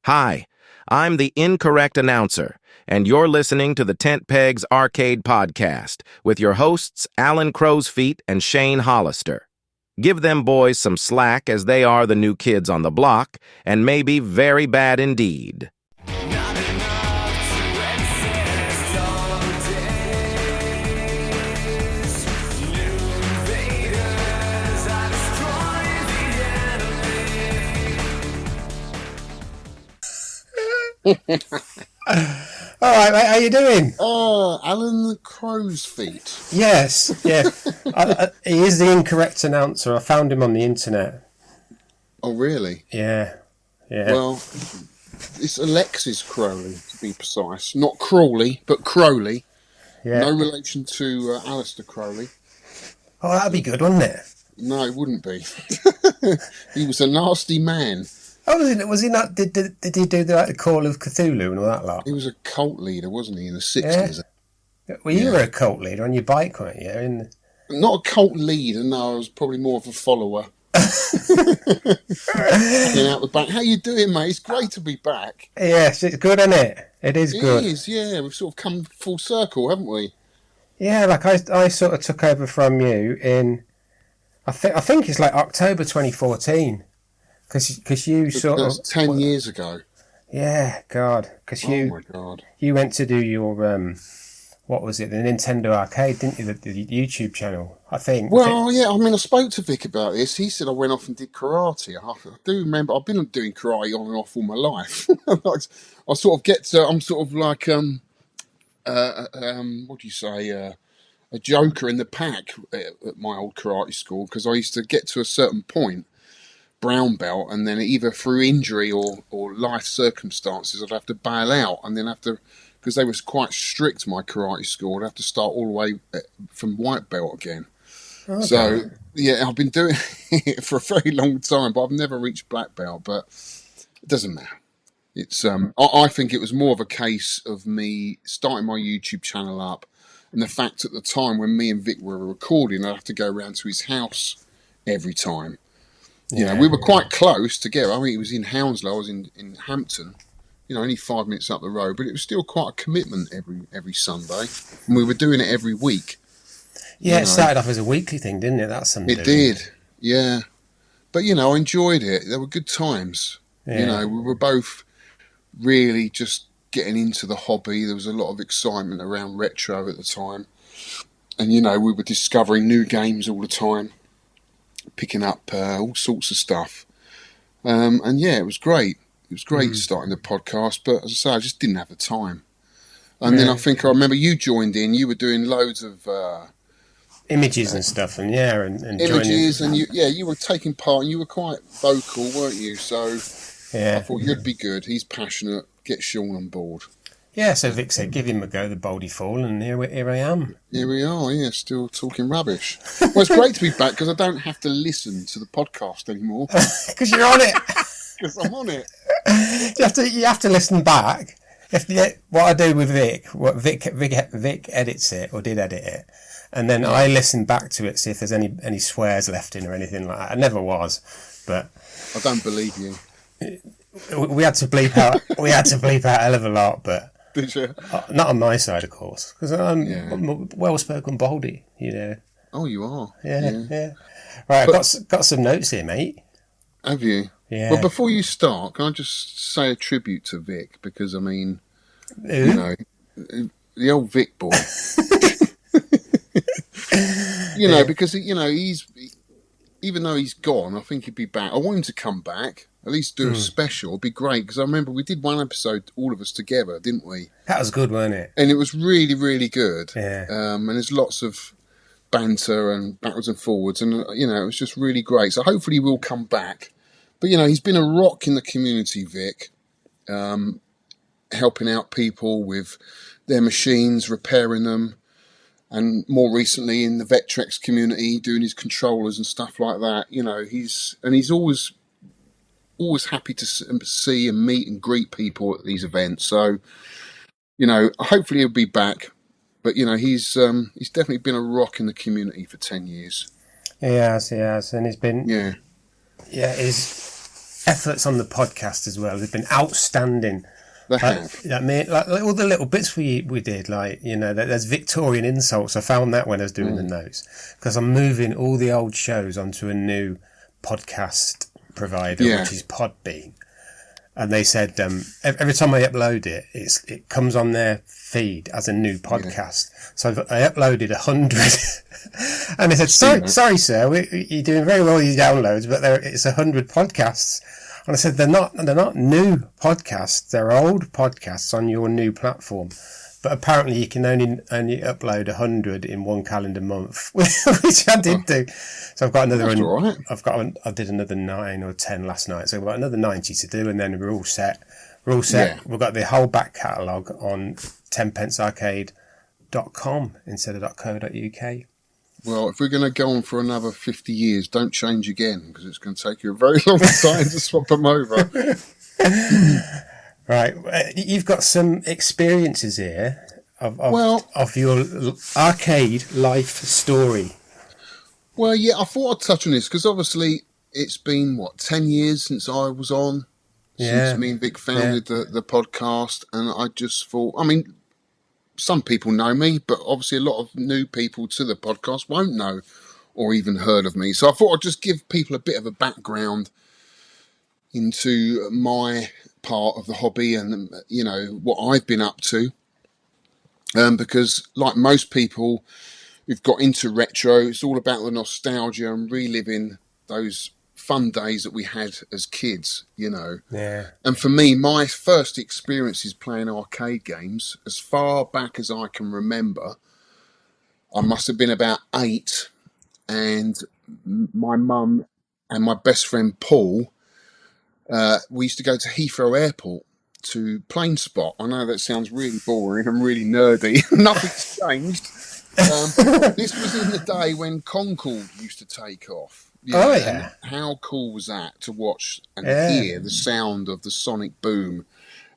Hi, I'm the incorrect announcer, and you're listening to the Tent Pegs Arcade Podcast with your hosts Alan Crowsfeet and Shane Hollister. Give them boys some slack as they are the new kids on the block and may be very bad indeed. All right, mate, how you doing? Alan the Crow's Feet. Yes, yeah. He is the incorrect announcer. I found him on the internet. Oh, really? Yeah. Well, it's Alexis Crowley, to be precise. Not Crawley, but Crowley. Yeah. No relation to Alistair Crowley. Oh, that'd be good, wouldn't it? No, it wouldn't be. He was a nasty man. Oh, was he not? Did he do the Call of Cthulhu and all that lot? He was a cult leader, wasn't he, in the 60s? Yeah. Well, you were a cult leader on your bike, weren't you? Not a cult leader, no. I was probably more of a follower. Out the back. How you doing, mate? It's great to be back. Yes, it's good, isn't it? It is good. It is, yeah. We've sort of come full circle, haven't we? Yeah, like I sort of took over from you in, I think it's like October 2014. Because you sort of 10 years ago. Yeah, God. Because my God. You went to do your what was it? The Nintendo Arcade, didn't you? The YouTube channel, I think. Well, yeah. I mean, I spoke to Vic about this. He said I went off and did karate. I do remember. I've been doing karate on and off all my life. I sort of get to. I'm sort of like what do you say? A joker in the pack at my old karate school because I used to get to a certain point. Brown belt, and then either through injury or life circumstances I'd have to bail out and then have to, because they was quite strict, my karate school, I'd have to start all the way from white belt again. Okay. So yeah, I've been doing it for a very long time, but I've never reached black belt, but it doesn't matter. It's I think it was more of a case of me starting my YouTube channel up and the fact at the time when me and Vic were recording I'd have to go around to his house every time. You know, we were quite close together. I mean, he was in Hounslow, I was in Hampton, only 5 minutes up the road, but it was still quite a commitment every Sunday. And we were doing it every week. Yeah, it started off as a weekly thing, didn't it? That's something. It did, yeah. But, I enjoyed it. There were good times. Yeah. We were both really just getting into the hobby. There was a lot of excitement around retro at the time. And, we were discovering new games all the time. Picking up all sorts of stuff. And yeah, it was great. It was great starting the podcast, but as I say, I just didn't have the time. And then I remember you joined in, you were doing loads of images and stuff, and images, and you were taking part, and you were quite vocal, weren't you? So I thought you'd be good. He's passionate. Get Shaun on board. Yeah, so Vic said, give him a go, the Baldy Fall, and here I am. Here we are, yeah, still talking rubbish. Well, it's great to be back because I don't have to listen to the podcast anymore. Because you're on it. Because I'm on it. You have to listen back. What I do with Vic, Vic edits it, or did edit it, and then I listen back to it, see if there's any swears left in or anything like that. It never was, but... I don't believe you. We had to bleep out a hell of a lot, but... Did you? Not on my side, of course, because I'm a well-spoken baldy, Oh, you are? Yeah. Right, I've got some notes here, mate. Have you? Yeah. Well, before you start, can I just say a tribute to Vic? Because, I mean, the old Vic boy. Because, he's... Even though he's gone, I think he'd be back. I want him to come back, at least do a special. It'd be great, because I remember we did one episode, all of us together, didn't we? That was good, wasn't it? And it was really, really good. Yeah. And there's lots of banter and backwards and forwards, and, it was just really great. So hopefully he will come back. But, he's been a rock in the community, Vic, helping out people with their machines, repairing them. And more recently in the Vectrex community, doing his controllers and stuff like that. He's always happy to see and meet and greet people at these events. So, hopefully he'll be back. But he's definitely been a rock in the community for 10 years. He has, and he's been. Yeah. Yeah, efforts on the podcast as well. They've been outstanding. They have. I mean, like all the little bits we did, like, you know, there's Victorian insults. I found that when I was doing the notes, because I'm moving all the old shows onto a new podcast provider, which is Podbean. And they said every time I upload it, it comes on their feed as a new podcast. So I uploaded 100, and they said, "Sorry, sir, you're doing very well with your downloads, but it's 100 podcasts." And I said, "They're not new podcasts. They're old podcasts on your new platform." But apparently, you can only upload 100 in one calendar month, which I did do. So I've got another. Right. I did another 9 or 10 last night. So I've got another 90 to do, and then we're all set. Yeah. We've got the whole back catalogue on 10pencearcade.com instead of .co.uk. Well, if we're going to go on for another 50 years, don't change again, because it's going to take you a very long time to swap them over. Right, you've got some experiences here of your arcade life story. Well, yeah, I thought I'd touch on this, because obviously it's been, 10 years since I was on, since me and Vic founded the podcast, and I just thought, I mean, some people know me, but obviously a lot of new people to the podcast won't know or even heard of me. So I thought I'd just give people a bit of a background into my part of the hobby and, you know, what I've been up to. Because like most people who've got into retro, it's all about the nostalgia and reliving those fun days that we had as kids, you know. Yeah. And for me, my first experiences playing arcade games, as far back as I can remember, I must have been about 8, and my mum and my best friend Paul, we used to go to Heathrow Airport to plane spot. I know that sounds really boring and really nerdy. Nothing's changed. This was in the day when Concorde used to take off. Yeah. How cool was that to watch and hear the sound of the sonic boom,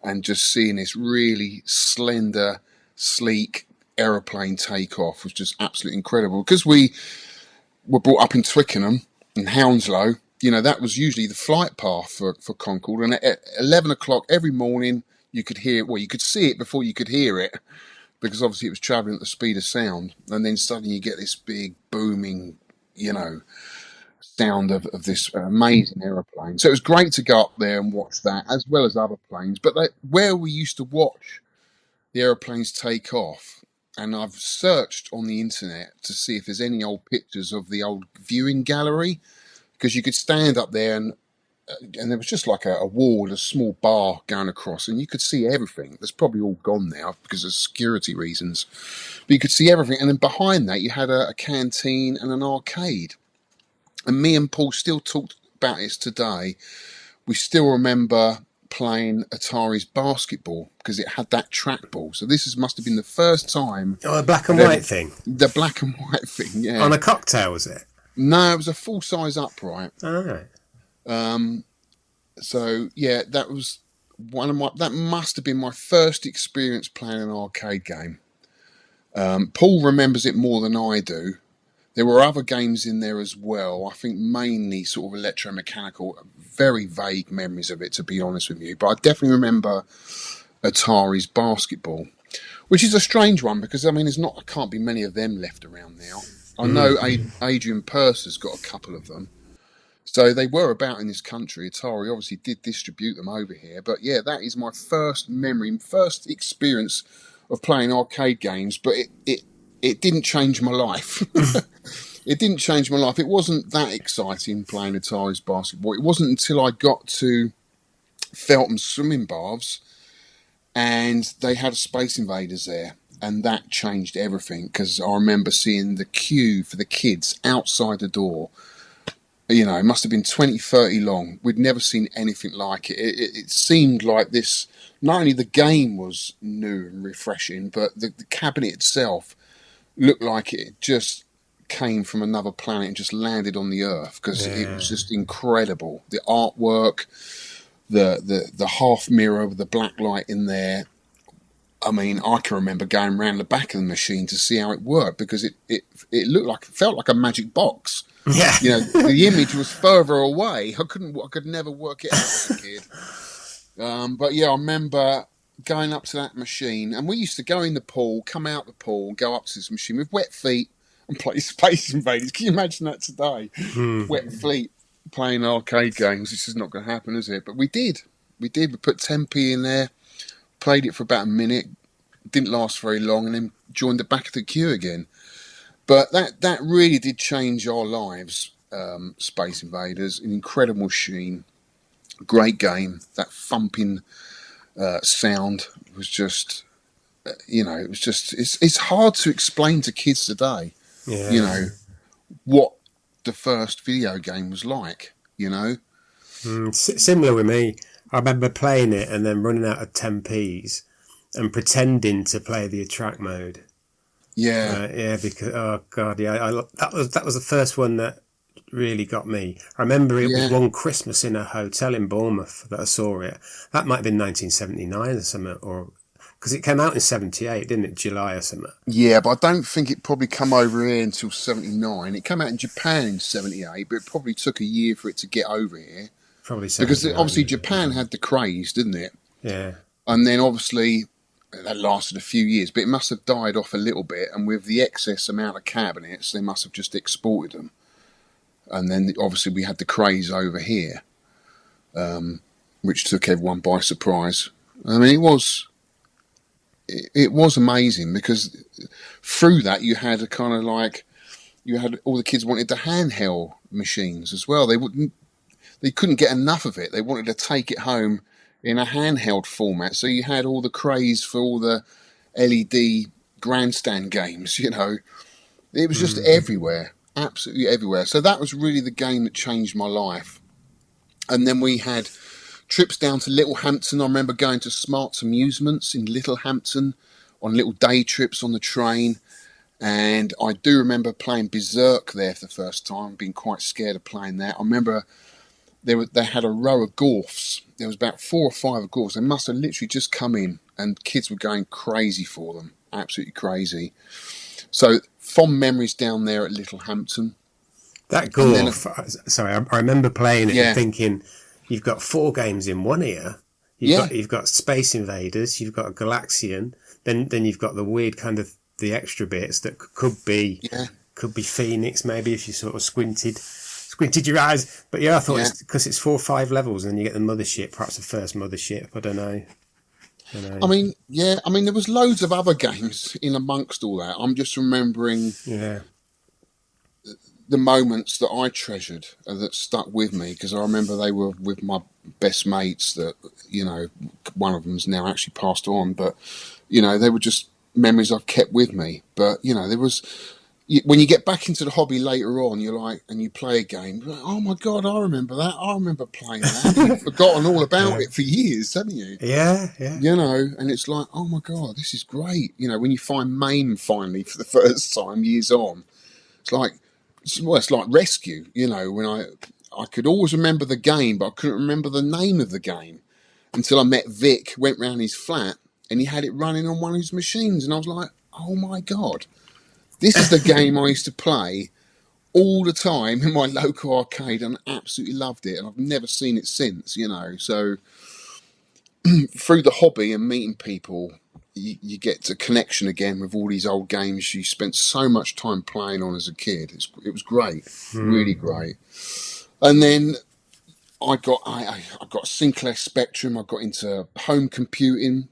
and just seeing this really slender, sleek aeroplane take off was just absolutely incredible. Because we were brought up in Twickenham and Hounslow, you know, that was usually the flight path for Concorde. And at 11 o'clock every morning, you could hear it. Well, you could see it before you could hear it, because obviously it was travelling at the speed of sound. And then suddenly you get this big booming, you know, sound of this amazing aeroplane. So it was great to go up there and watch that, as well as other planes. But where we used to watch the aeroplanes take off, and I've searched on the internet to see if there's any old pictures of the old viewing gallery, because you could stand up there and there was just like a wall with a small bar going across, and you could see everything. That's probably all gone now because of security reasons. But you could see everything. And then behind that, you had a canteen and an arcade. And me and Paul still talked about this today. We still remember playing Atari's basketball, because it had that trackball. So this must have been the first time. Oh, the black and white thing? The black and white thing, yeah. On a cocktail, was it? No, it was a full-size upright. All right. So, yeah, that was that must have been my first experience playing an arcade game. Paul remembers it more than I do. There were other games in there as well. I think mainly sort of electromechanical, very vague memories of it, to be honest with you. But I definitely remember Atari's basketball, which is a strange one, because, I mean, there can't be many of them left around now. I know Adrian Purser's got a couple of them. So they were about in this country. Atari obviously did distribute them over here. But yeah, that is my first memory, first experience of playing arcade games. But it didn't change my life. It didn't change my life. It wasn't that exciting playing Atari's basketball. It wasn't until I got to Feltham Swimming Baths and they had Space Invaders there. And that changed everything, because I remember seeing the queue for the kids outside the door. You know, it must have been 20, 30 long. We'd never seen anything like it. It seemed like this, not only the game was new and refreshing, but the cabinet itself looked like it just came from another planet and just landed on the Earth, because it was just incredible. The artwork, the half mirror with the black light in there, I mean, I can remember going around the back of the machine to see how it worked because it felt like a magic box. Yeah. You know, the image was further away. I could never work it out as a kid. But yeah, I remember going up to that machine, and we used to go in the pool, come out the pool, go up to this machine with wet feet and play Space Invaders. Can you imagine that today? Wet feet playing arcade games. This is not going to happen, is it? But we did. We put 10p in there, played it for about a minute, didn't last very long, and then joined the back of the queue again. But that really did change our lives. Space Invaders, an incredible machine, great game. That thumping sound was just, it's hard to explain to kids today. Yeah. You know what the first video game was like. You know, Similar with me. I remember playing it and then running out of 10p's and pretending to play the attract mode. yeah, Because that was the first one that really got me. I remember it was one Christmas in a hotel in Bournemouth that I saw it. That might have been 1979 or something, or because it came out in 78, didn't it? July or something. Yeah, but I don't think it probably come over here until 79. It came out in Japan in 78, but it probably took a year for it to get over here. Probably 79. Because obviously Japan had the craze, didn't it? Yeah. And then obviously that lasted a few years, but it must have died off a little bit. And with the excess amount of cabinets, they must have just exported them. And then obviously we had the craze over here, which took everyone by surprise. I mean, it was amazing because through that you had a kind of like, you had all the kids wanted the handheld machines as well. They couldn't get enough of it. They wanted to take it home in a handheld format. So you had all the craze for all the LED grandstand games, you know. It was just everywhere, absolutely everywhere. So that was really the game that changed my life. And then we had trips down to Littlehampton. I remember going to Smart's Amusements in Littlehampton on little day trips on the train. And I do remember playing Berserk there for the first time, being quite scared of playing that. I remember they had a row of Gorfs. There was about 4 or 5 of Gorfs. They must have literally just come in and kids were going crazy for them. Absolutely crazy. So fond memories down there at Littlehampton. That Gorf, sorry, I remember playing it and thinking, you've got 4 games in one here. You've got Space Invaders, you've got Galaxian, then you've got the weird kind of the extra bits that could be Phoenix maybe if you sort of squinted your eyes. But I thought because it's 4 or 5 levels and then you get the mothership, perhaps the first mothership. I don't know. I mean, there was loads of other games in amongst all that. I'm just remembering the moments that I treasured and that stuck with me because I remember they were with my best mates that, you know, one of them's now actually passed on, but, you know, they were just memories I've kept with me. But, you know, there was, when you get back into the hobby later on, you're like, and you play a game, you're like, oh my God, I remember that. I remember playing that. You've forgotten all about it for years, haven't you? Yeah. You know, and it's like, oh my God, this is great. You know, when you find Maine finally for the first time years on, it's like Rescue, you know, when I could always remember the game, but I couldn't remember the name of the game until I met Vic, went round his flat, and he had it running on one of his machines. And I was like, oh my God, this is the game I used to play all the time in my local arcade and I absolutely loved it. And I've never seen it since, you know. So through the hobby and meeting people, you get a connection again with all these old games you spent so much time playing on as a kid. It was great, really great. And then I got a Sinclair Spectrum. I got into home computing.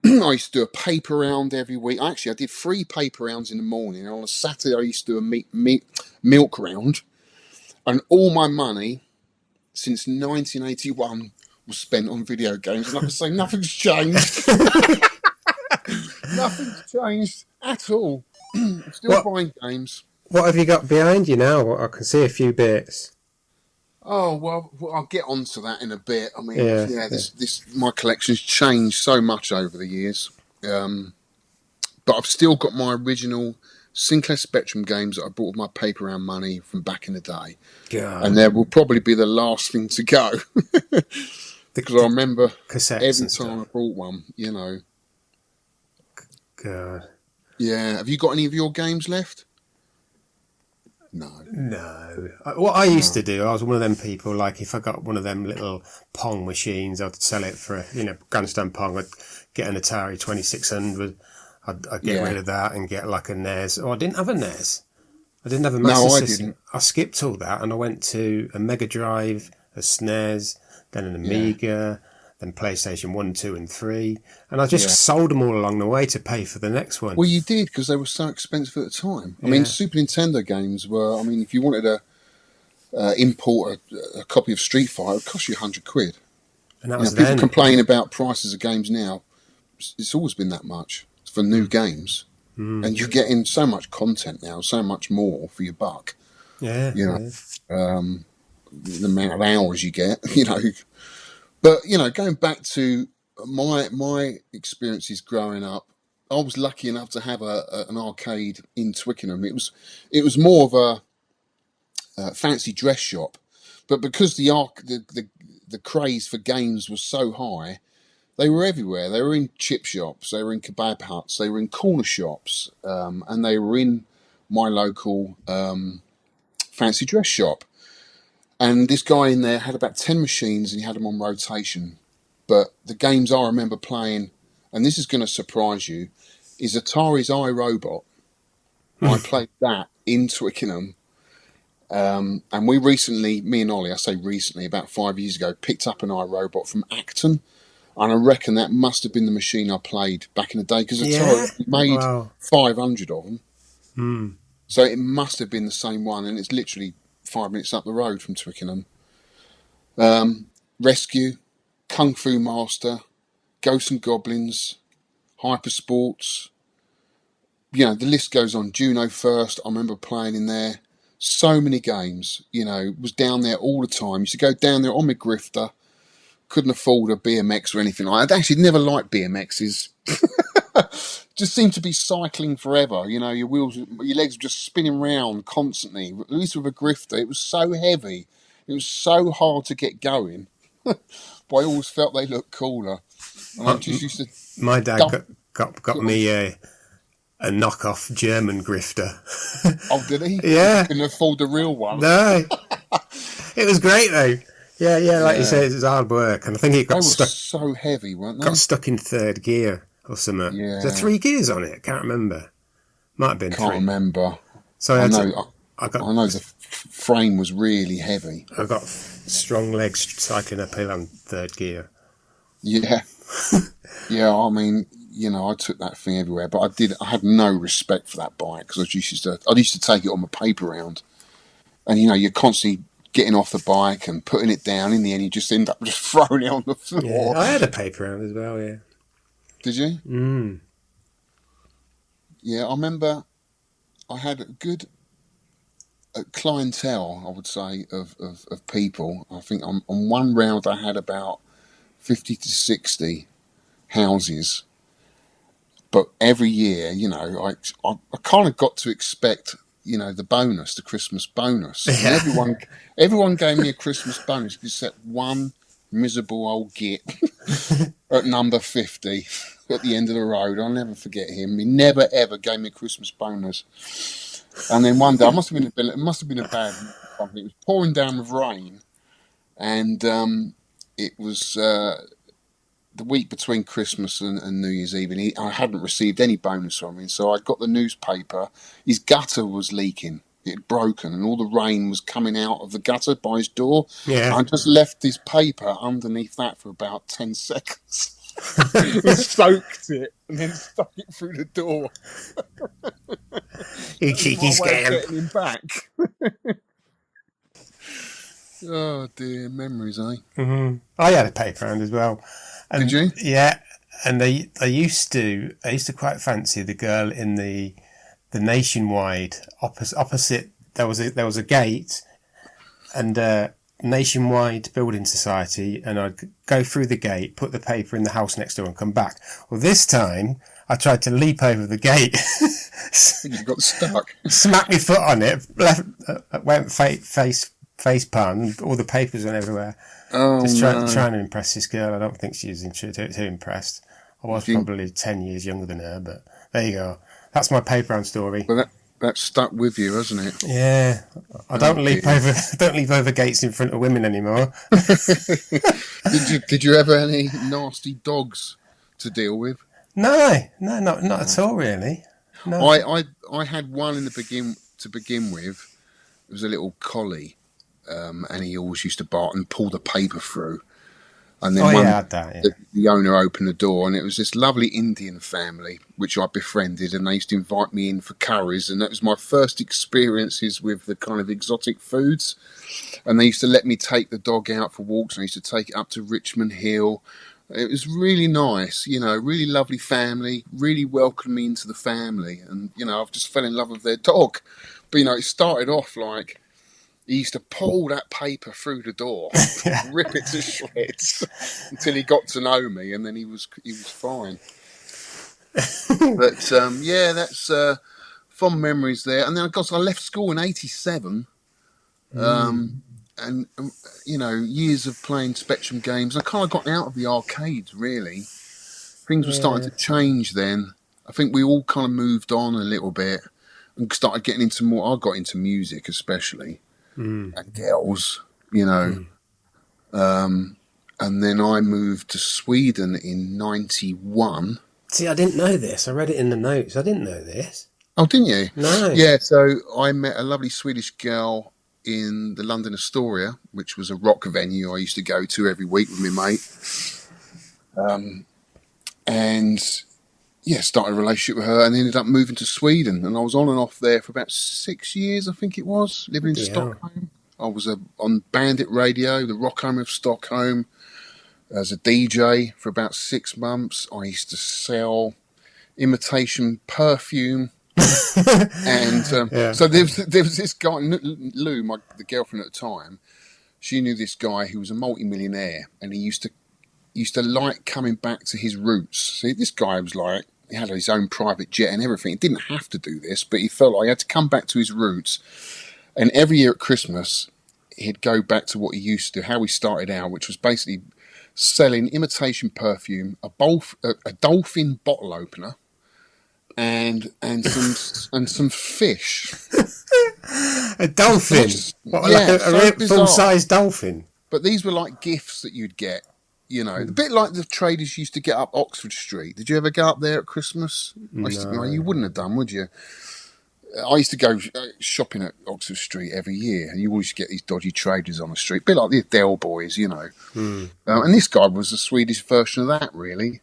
I used to do a paper round every week. Actually, I did 3 paper rounds in the morning. And on a Saturday, I used to do a milk round. And all my money since 1981 was spent on video games. And I can say nothing's changed. Nothing's changed at all. I'm still buying games. What have you got behind you now? I can see a few bits. Oh, well, I'll get onto that in a bit. I mean, my collection's changed so much over the years. But I've still got my original Sinclair Spectrum games that I bought with my paper round money from back in the day. God. And they will probably be the last thing to go. Because I remember cassettes every time I bought one, you know. God. Yeah. Have you got any of your games left? No. No. What I used to do, I was one of them people, like if I got one of them little Pong machines, I'd sell it for, grandstand Pong, I'd get an Atari 2600, I'd get rid of that and get like a NES. Oh, I didn't have a NES. I didn't have a Master System. Didn't. I skipped all that and I went to a Mega Drive, a SNES, then an Amiga, then PlayStation 1, 2 and 3. And I just sold them all along the way to pay for the next one. Well, you did, because they were so expensive at the time. I mean, Super Nintendo games were, if you wanted to import a copy of Street Fighter, it would cost you £100. And that was people complain about prices of games now. It's always been that much for new games. And you're getting so much content now, so much more for your buck. Yeah. The amount of hours you get, But, going back to my experiences growing up, I was lucky enough to have an arcade in Twickenham. It was more of a fancy dress shop, but because the craze for games was so high, they were everywhere. They were in chip shops, they were in kebab huts, they were in corner shops, and they were in my local fancy dress shop. And this guy in there had about 10 machines and he had them on rotation. But the games I remember playing, and this is going to surprise you, is Atari's iRobot. I played that in Twickenham. And we recently, me and Ollie, I say recently, about 5 years ago, picked up an iRobot from Acton. And I reckon that must have been the machine I played back in the day, because Atari made 500 of them. So it must have been the same one, and it's literally 5 minutes up the road from Twickenham. Rescue, Kung Fu Master, Ghosts and Goblins, Hyper Sports. The list goes on. Juno First, I remember playing in there. So many games, was down there all the time. Used to go down there on my grifter. Couldn't afford a BMX or anything. I'd actually never liked BMXs. Just seemed to be cycling forever. Your wheels, your legs were just spinning round constantly. At least with a grifter, it was so heavy. It was so hard to get going. But I always felt they looked cooler. And I just used to. My dad got me a knockoff German grifter. Oh, did he? Yeah. He couldn't afford the real one. No. It was great though. Yeah, like you say, it was hard work, and I think it got stuck. So heavy, weren't they? Got stuck in third gear or something. Yeah. Is there 3 gears on it? Can't remember. Might have been. Can't 3. remember. So I know the frame was really heavy. I got strong legs cycling uphill on third gear. Yeah, yeah. I took that thing everywhere, but I had no respect for that bike, because I used to take it on my paper round, and you're constantly getting off the bike and putting it down. In the end, you just end up just throwing it on the floor. Yeah, I had a paper round as well, yeah. Did you? Yeah, I remember I had a good clientele, I would say, of people. I think on one round I had about 50 to 60 houses. But every year, I kind of got to expect the bonus, the Christmas bonus. Yeah. And everyone gave me a Christmas bonus except one miserable old git at number 50 at the end of the road. I'll never forget him. He never ever gave me a Christmas bonus. And then one day, it must have been a bad something. It was pouring down with rain, and it was the week between Christmas and New Year's Eve, and I hadn't received any bonus from him, so I got the newspaper. His gutter was leaking. It had broken, and all the rain was coming out of the gutter by his door. Yeah. I just left this paper underneath that for about 10 seconds. And soaked it, and then stuck it through the door. You cheeky scam. Getting him back. Oh dear, memories, eh? Mm-hmm. I had a paper round as well. And, did you? Yeah, and I used to quite fancy the girl in the Nationwide opposite. There was a gate, and Nationwide Building Society, and I'd go through the gate, put the paper in the house next door, and come back. Well, this time I tried to leap over the gate. You got stuck. Smacked my foot on it. Went face palm. All the papers went everywhere. Oh, Just trying to impress this girl. I don't think she was too impressed. I was probably 10 years younger than her, but there you go. That's my playground story. Well, that stuck with you, hasn't it? Yeah, I don't leap over gates in front of women anymore. Did you ever have any nasty dogs to deal with? No, not at all, really. No. I had one to begin with. It was a little collie, and he always used to bark and pull the paper through. And then the owner opened the door, and it was this lovely Indian family which I befriended, and they used to invite me in for curries, and that was my first experiences with the kind of exotic foods. And they used to let me take the dog out for walks, and I used to take it up to Richmond Hill. It was really nice, really lovely family, really welcomed me into the family, and I've just fell in love with their dog. But it started off like, he used to pull that paper through the door, rip it to shreds, until he got to know me, and then he was fine. But that's fond memories there. And then I left school in '87, and years of playing Spectrum games. I kind of got out of the arcades. Really, things were starting to change then. I think we all kind of moved on a little bit and started getting into more. I got into music, especially. And girls, and then I moved to Sweden in '91. See, I didn't know this. I read it in the notes. I didn't know this. Oh, didn't you? No. Yeah, so I met a lovely Swedish girl in the London Astoria, which was a rock venue I used to go to every week with my mate. Started a relationship with her and ended up moving to Sweden. And I was on and off there for about 6 years, I think it was, living in Stockholm. I was on Bandit Radio, the rock home of Stockholm, as a DJ for about 6 months. I used to sell imitation perfume. And so there was this guy, Lou, the girlfriend at the time. She knew this guy who was a multi-millionaire, and he used to like coming back to his roots. See, this guy was like, he had his own private jet and everything. He didn't have to do this, but he felt like he had to come back to his roots. And every year at Christmas, he'd go back to what he used to do, how he started out, which was basically selling imitation perfume, a dolphin bottle opener, and some fish. A dolphin? Like a full-size dolphin? But these were like gifts that you'd get. A bit like the traders used to get up Oxford Street. Did you ever go up there at Christmas? No. You wouldn't have done, would you? I used to go shopping at Oxford Street every year, and you always get these dodgy traders on the street, a bit like the Adele boys, And this guy was the Swedish version of that, really.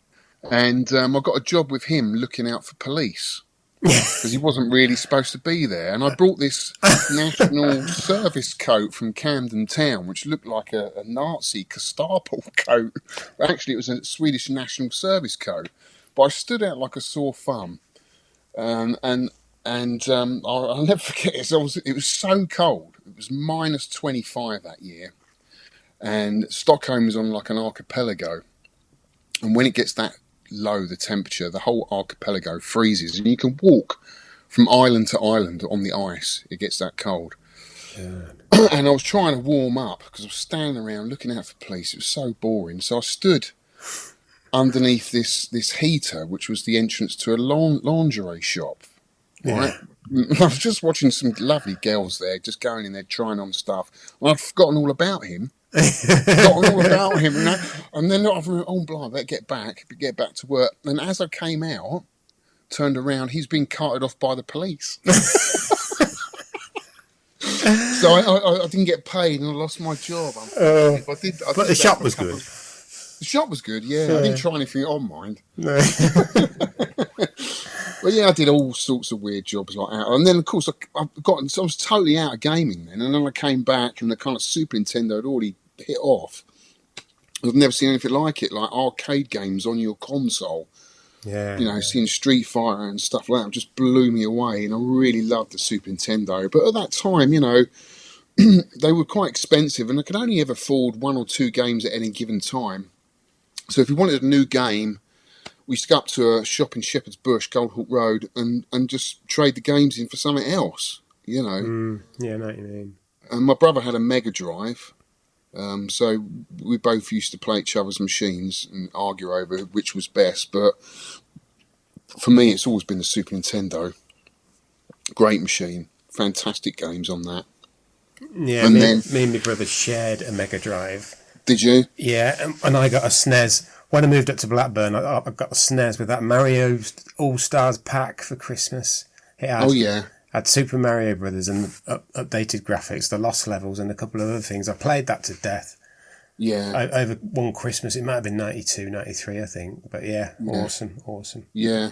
And I got a job with him looking out for police. Because he wasn't really supposed to be there. And I brought this national service coat from Camden Town, which looked like a Nazi Gestapo coat. But actually, it was a Swedish national service coat. But I stood out like a sore thumb. I'll never forget it. It was so cold. It was minus 25 that year. And Stockholm is on like an archipelago. And when it gets that low, the temperature, the whole archipelago freezes, and you can walk from island to island on the ice. It gets that cold. And I was trying to warm up because I was standing around looking out for police. It was so boring. So I stood underneath this heater, which was the entrance to a lingerie shop. Right? I was just watching some lovely girls there, just going in there trying on stuff. And I'd forgotten all about him. And then I thought, oh, blind, better get back to work. And as I came out, turned around, he's been carted off by the police. So I didn't get paid and I lost my job. But the shop was good. The shop was good, yeah. I didn't try anything on mine. No. Well, yeah, I did all sorts of weird jobs like that. And then, of course, I was totally out of gaming then. And then I came back and the kind of Super Nintendo had already hit off. I've never seen anything like it, like arcade games on your console. Yeah. Seeing Street Fighter and stuff like that just blew me away. And I really loved the Super Nintendo. But at that time, they were quite expensive and I could only ever afford 1 or 2 games at any given time. So if you wanted a new game, we used to go up to a shop in Shepherd's Bush, Goldhawk Road, and just trade the games in for something else, Yeah, I know what you mean. And my brother had a Mega Drive, So we both used to play each other's machines and argue over which was best. But for me, it's always been the Super Nintendo. Great machine, fantastic games on that. Yeah, And me, then, me and my brother shared a Mega Drive. did you? Yeah, and I got a SNES. When I moved up to Blackburn, I got a SNES with that Mario All-Stars pack for Christmas. It Oh yeah, had Super Mario Brothers and updated graphics, the Lost levels, and a couple of other things. I played that to death yeah, over one Christmas. It might have been 92, 93, I think. But yeah, awesome. yeah.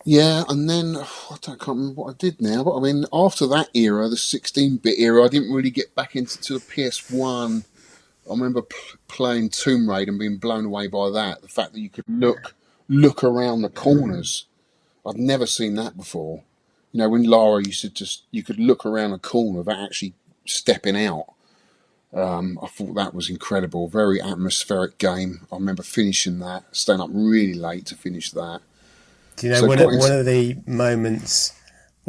Yeah, and then I can't remember what I did now, but I mean, after that era, the 16-bit era, I didn't really get back into the PS1. I remember playing Tomb Raider and being blown away by that. The fact that you could look around the corners. I'd never seen that before. You know, when Lara used to you could look around a corner without actually stepping out. I thought that was incredible. Very atmospheric game. I remember finishing that, staying up really late to finish that. Do you know So one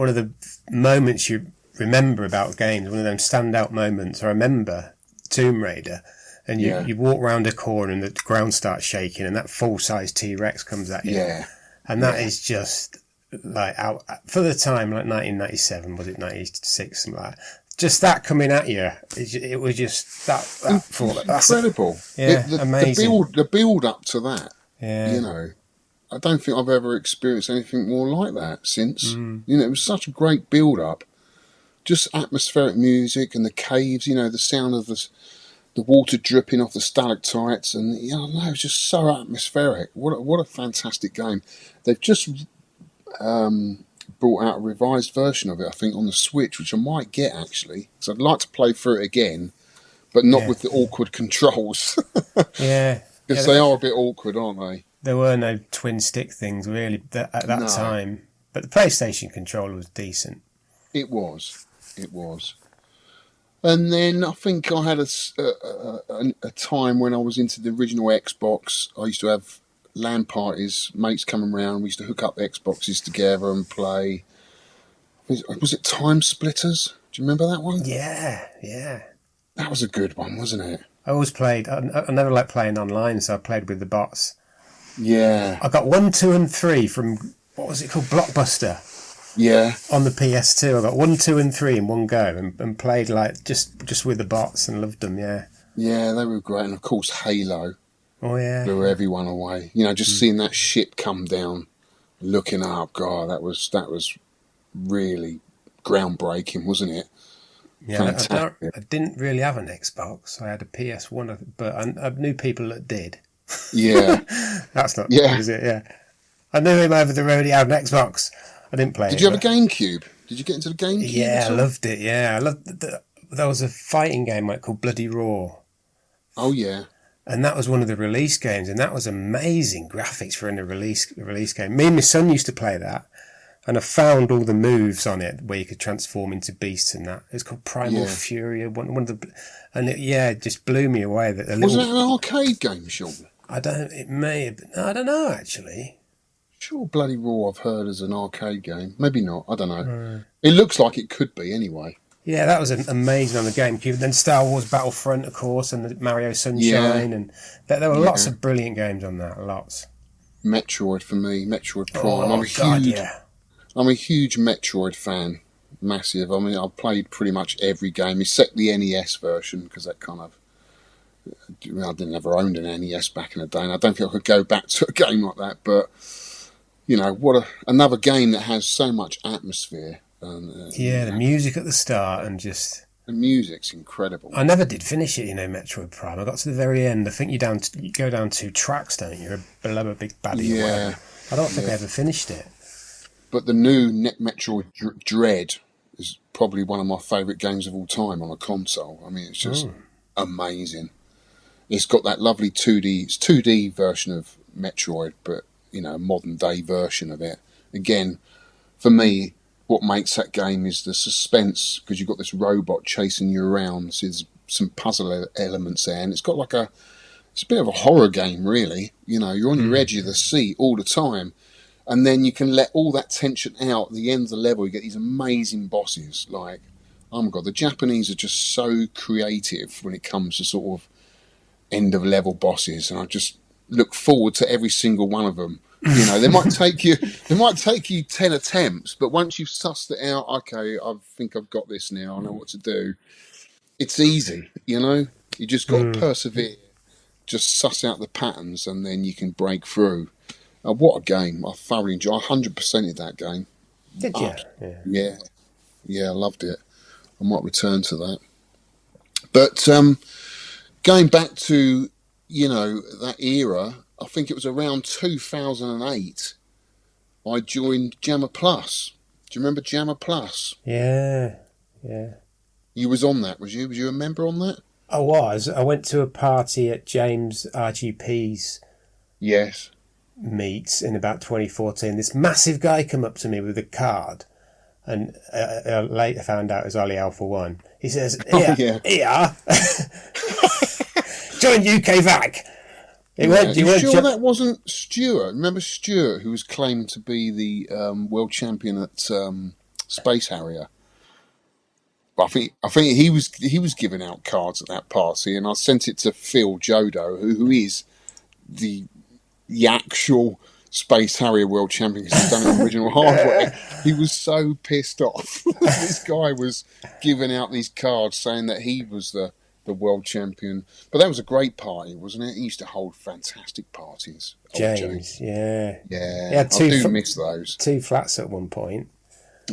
of the moments you remember about games, one of them standout moments? I remember Tomb Raider, and you walk round a corner and the ground starts shaking, and that full-size T-Rex comes at you. Yeah. And that is just like out for the time, like 1997, was it 96, something like that. Just that coming at you, it was just that's incredible. Amazing. The build up to that. Yeah. You know, I don't think I've ever experienced anything more like that since. You know, it was such a great build up. Just atmospheric music and the caves. You know, the sound of the water dripping off the stalactites, and it was just so atmospheric. What a fantastic game! They've just brought out a revised version of it, I think, on the Switch, which I might get actually, because I'd like to play through it again, but not with the awkward controls. Yeah, because they are a bit awkward, aren't they? There were no twin stick things really at that time, but the PlayStation controller was decent. It was. And then I think I had a time when I was into the original Xbox. I used to have LAN parties, mates coming around. We used to hook up the Xboxes together and play. Was it Time Splitters? Do you remember that one? Yeah. That was a good one, wasn't it? I always played. I never liked playing online, so I played with the bots. Yeah. I got 1, 2, and 3 from what was it called, Blockbuster. Yeah. On the PS2, I got 1, 2, and 3 in one go, and played like just with the bots and loved them. Yeah. Yeah, they were great, and of course Halo. Oh yeah. Blew everyone away. You know, just seeing that ship come down, looking up. God, that was really groundbreaking, wasn't it? Yeah, I didn't really have an Xbox. I had a PS1, but I knew people that did. Yeah. That's not good, is it? Yeah. I knew him over the road. He had an Xbox. I didn't play it. Did you have a GameCube? Did you get into the GameCube? Yeah, I loved it. Yeah, I loved there was a fighting game called Bloody Raw. Oh, yeah. And that was one of the release games, and that was amazing graphics for a release game. Me and my son used to play that, and I found all the moves on it where you could transform into beasts and that. It was called Primal Fury. One of the, and it just blew me away. Wasn't it an arcade game, Shaun? It may have been. I don't know, actually. Sure, Bloody Raw I've heard as an arcade game. Maybe not, I don't know. It looks like it could be anyway. Yeah, that was amazing on the GameCube. Then Star Wars Battlefront, of course, and the Mario Sunshine, and there were lots of brilliant games on that, lots. Metroid for me, Metroid Prime. Oh, I'm a huge Metroid fan, massive. I mean, I've played pretty much every game except the NES version, because that kind of... I didn't ever own an NES back in the day, and I don't think I could go back to a game like that, but... You know, another game that has so much atmosphere. The music at the start and just... The music's incredible. I never did finish it, Metroid Prime. I got to the very end. I think you go down 2 tracks, don't you? Below a big baddie or whatever. I don't think I ever finished it. But the new Metroid Dread is probably one of my favourite games of all time on a console. I mean, it's just amazing. It's got that lovely 2D version of Metroid, but... You know, modern day version of it. Again, for me, what makes that game is the suspense, because you've got this robot chasing you around. So there's some puzzle elements there, and it's got it's a bit of a horror game, really. You know, you're on your edge of the seat all the time, and then you can let all that tension out at the end of the level. You get these amazing bosses, like Oh my God, the Japanese are just so creative when it comes to sort of end of level bosses, and I just look forward to every single one of them. You know, they might take you 10 attempts, but once you've sussed it out, okay, I think I've got this now, I know what to do. It's easy, you know. You just got to persevere, just suss out the patterns, and then you can break through. What a game! I thoroughly enjoyed. 100%ed that game. Did you? Yeah, I loved it. I might return to that. But going back to, you know, that era, I think it was around 2008. I joined Jammer Plus. Do you remember Jammer Plus? Yeah. You was on that, was you? Was you a member on that? I was. I went to a party at James RGP's Yes. meets in about 2014. This massive guy come up to me with a card, and I later found out it was Ollie Alpha One. He says, "Here, join UK VAC." Sure that wasn't Stuart? Remember Stuart, who was claimed to be the world champion at Space Harrier? But I think he was giving out cards at that party, and I sent it to Phil Jodo, who is the actual Space Harrier world champion, because he's done it in original hardware. He was so pissed off. This guy was giving out these cards saying that he was the world champion. But that was a great party, wasn't it? He used to hold fantastic parties. James, yeah. I do miss those. 2 flats at one point.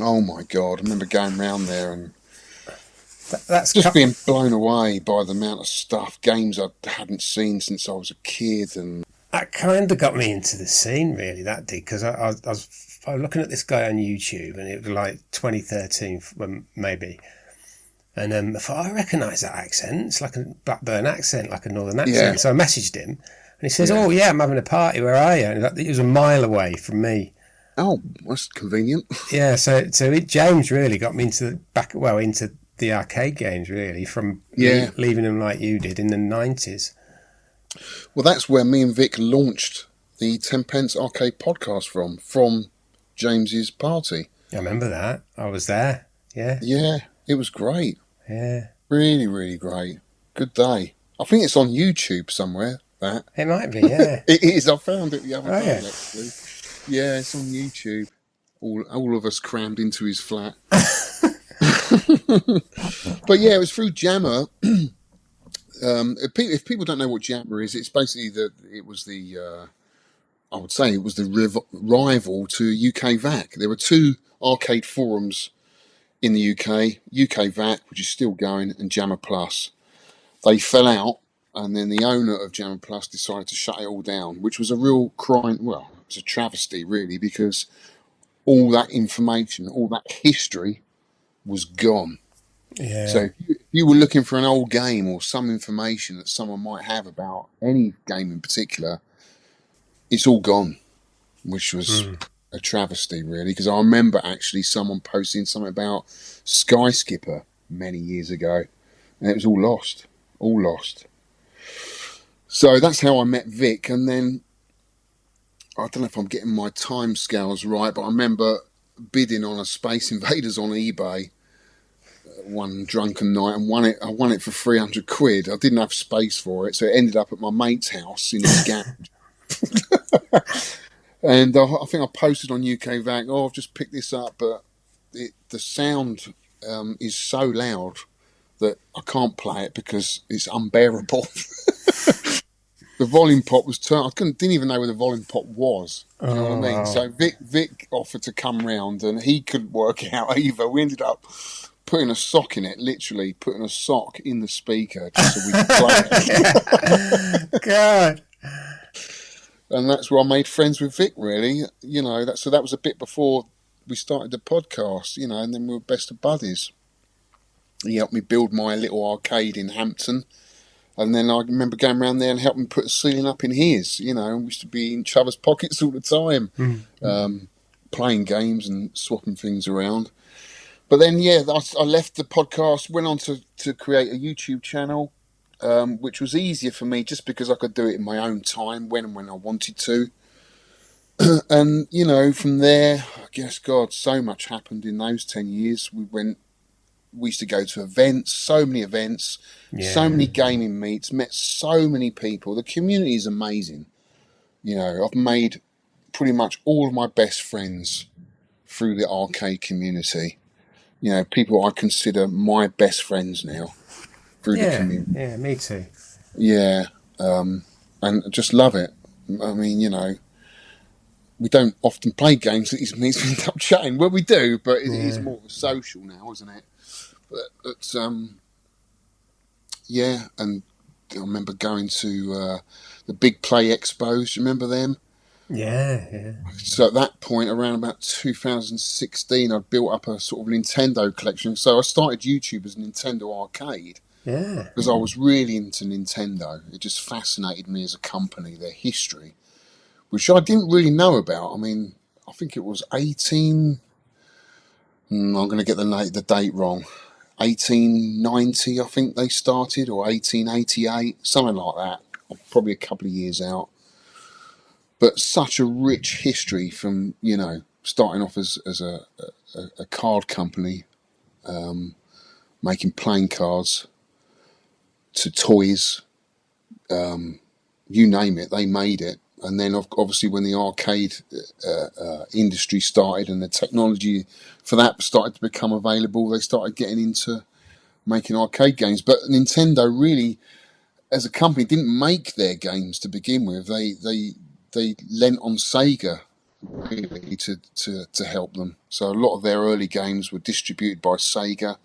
Oh my God, I remember going round there and that's just being blown away by the amount of stuff, games I hadn't seen since I was a kid. And that kind of got me into the scene, really, that did, because I was looking at this guy on YouTube, and it was like 2013, maybe. And I thought, I recognise that accent. It's like a Blackburn accent, like a Northern accent. Yeah. So I messaged him, and he says, "Oh yeah, I'm having a party. Where are you?" And he was a mile away from me. oh, that's convenient. Yeah, so James really got me into the arcade games, really, from leaving them like you did in the 90s. Well, that's where me and Vic launched the 10 Pence Arcade podcast from James's party. I remember that. I was there. Yeah. Yeah, it was great. Yeah. Really, really great. Good day. I think it's on YouTube somewhere, that. It might be, yeah. It is. I found it the other day, yeah. actually. Yeah, it's on YouTube. All of us crammed into his flat. But yeah, it was through Jammer. If people don't know what Jammer is, it's basically I would say it was the rival to UK VAC. There were 2 arcade forums in the UK VAC, which is still going, and Jammer Plus. They fell out, and then the owner of Jammer Plus decided to shut it all down, which was a real crime. Well, it was a travesty, really, because all that information, all that history was gone. Yeah. So if you were looking for an old game or some information that someone might have about any game in particular, it's all gone, which was a travesty, really, because I remember actually someone posting something about Sky Skipper many years ago, and it was all lost. So that's how I met Vic, and then I don't know if I'm getting my time scales right, but I remember bidding on a Space Invaders on eBay one drunken night and won it. I won it for 300 quid. I didn't have space for it, so it ended up at my mate's house in his garage. And I think I posted on UK VAC, I've just picked this up, but the sound is so loud that I can't play it because it's unbearable. The volume pot was turned. I didn't even know where the volume pot was. Do you know what I mean? Wow. So Vic offered to come round, and he couldn't work it out either. We ended up putting a sock in it, literally putting a sock in the speaker just so we could play it. God. And that's where I made friends with Vic, really. You know, that was a bit before we started the podcast, you know, and then we were best of buddies. He helped me build my little arcade in Hampton. And then I remember going around there and helping put a ceiling up in his, you know, and we used to be in each other's pockets all the time, playing games and swapping things around. But then, yeah, I left the podcast, went on to create a YouTube channel, which was easier for me just because I could do it in my own time, when I wanted to. And, you know, from there, I guess, God, so much happened in those 10 years. We went we used to go to events, so many events, so many gaming meets, met so many people. The community is amazing. You know, I've made pretty much all of my best friends through the arcade community. You know, people I consider my best friends now through the community. Yeah, me too. Yeah, and I just love it. I mean, you know, we don't often play games that these means we end up chatting. Well, we do, but it is more of a social now, isn't it? But yeah, and I remember going to the big play expos. Do you remember them? Yeah. So at that point, around about 2016, I'd built up a sort of Nintendo collection. So I started YouTube as Nintendo Arcade. Yeah. Because I was really into Nintendo. It just fascinated me as a company, their history, which I didn't really know about. I mean, I think it was 18... I'm going to get the date wrong. 1890, I think they started, or 1888, something like that. Probably a couple of years out. But such a rich history from, you know, starting off as a card company, making playing cards, to toys, you name it, they made it. And then obviously when the arcade industry started and the technology for that started to become available, they started getting into making arcade games. But Nintendo really, as a company, didn't make their games to begin with. They lent on Sega really to help them. So a lot of their early games were distributed by Sega,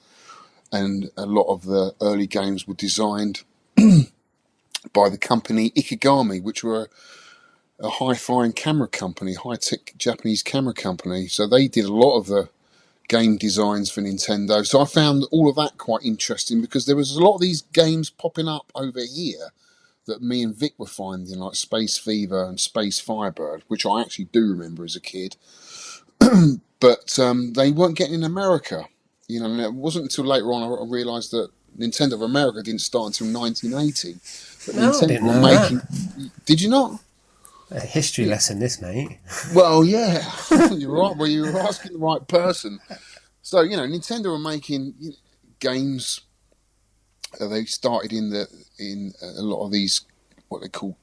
and a lot of the early games were designed by the company Ikigami, which were a hi-fi and camera company, high-tech Japanese camera company. So they did a lot of the game designs for Nintendo. So I found all of that quite interesting, because there was a lot of these games popping up over here that me and Vic were finding, like Space Fever and Space Firebird, which I actually do remember as a kid. But they weren't getting in America. You know, and it wasn't until later on I realised that Nintendo of America didn't start until 1980. But No, I Nintendo didn't were know making... that. Did you not? A history lesson, this, mate. Well, yeah, you're right. Well, you were asking the right person. So, you know, Nintendo were making games. They started in a lot of these what they call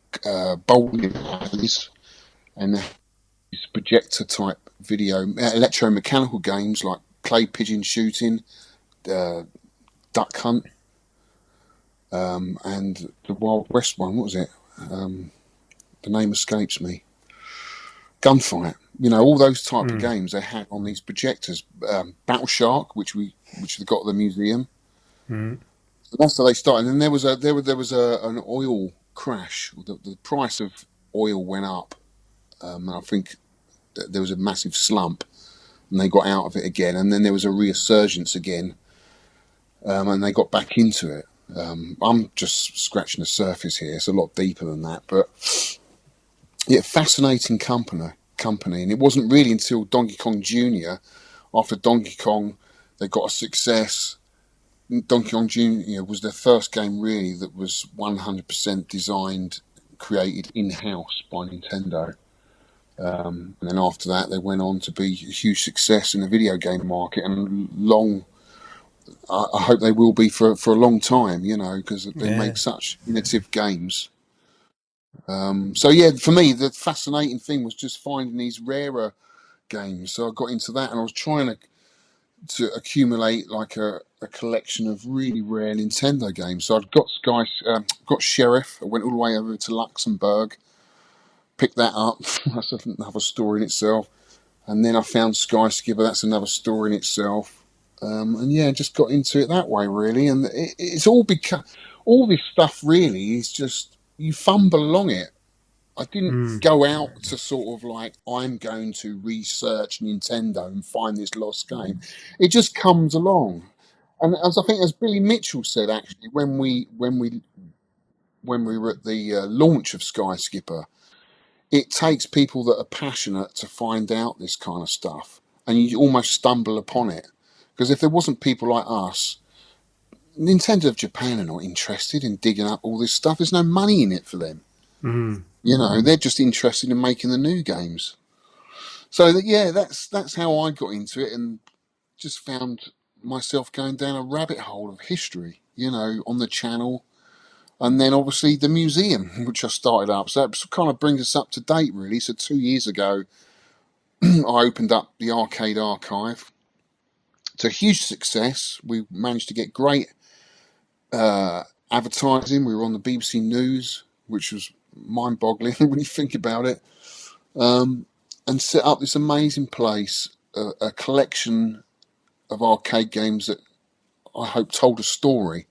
bowling alleys, and these projector type video electromechanical games like clay pigeon shooting, duck hunt, and the Wild West one. What was it? The name escapes me. Gunfight. You know, all those type of games they had on these projectors. Battle Shark, which they got at the museum. So that's how they started. And there was an oil crash. The price of oil went up, and I think there was a massive slump, and they got out of it again. And then there was a resurgence again, and they got back into it. I'm just scratching the surface here. It's a lot deeper than that, but yeah, fascinating company. And it wasn't really until Donkey Kong Jr. After Donkey Kong, they got a success. Donkey Kong Jr. was their first game really that was 100% designed, created in-house by Nintendo. And then after that, they went on to be a huge success in the video game market, and I hope they will be for a long time, you know, because they make such innovative games. So yeah, for me, the fascinating thing was just finding these rarer games. So I got into that, and I was trying to accumulate like a collection of really rare Nintendo games. So I'd got got Sheriff. I went all the way over to Luxembourg, picked that up. That's another story in itself. And then I found Sky Skipper. That's another story in itself. And yeah, just got into it that way really. And it's all all this stuff really is just you fumble along it. I didn't go out to sort of like, I'm going to research Nintendo and find this lost game. It just comes along. And as Billy Mitchell said, actually, when we were at the launch of Sky Skipper, it takes people that are passionate to find out this kind of stuff, and you almost stumble upon it. Because if there wasn't people like us, Nintendo of Japan are not interested in digging up all this stuff. There's no money in it for them. You know, they're just interested in making the new games. So yeah, that's how I got into it, and just found myself going down a rabbit hole of history, on the channel. And then obviously the museum, which I started up. So that kind of brings us up to date, really. So 2 years ago, I opened up the Arcade Archive. It's a huge success. We managed to get great advertising. We were on the BBC News, which was mind-boggling when you think about it. And set up this amazing place, a collection of arcade games that I hope told a story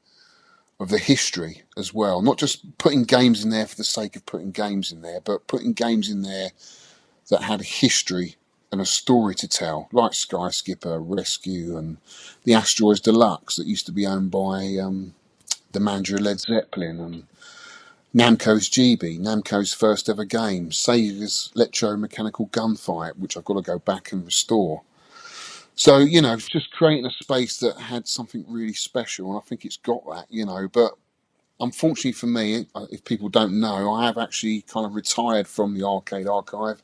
of the history as well. Not just putting games in there for the sake of putting games in there, but putting games in there that had a history and a story to tell, like Sky Skipper, Rescue, and the Asteroids Deluxe that used to be owned by the manager of Led Zeppelin, and Namco's GB, Namco's first ever game, Sega's electromechanical gunfight, which I've got to go back and restore. So, just creating a space that had something really special, and I think it's got that, but unfortunately for me, if people don't know, I have actually kind of retired from the Arcade Archive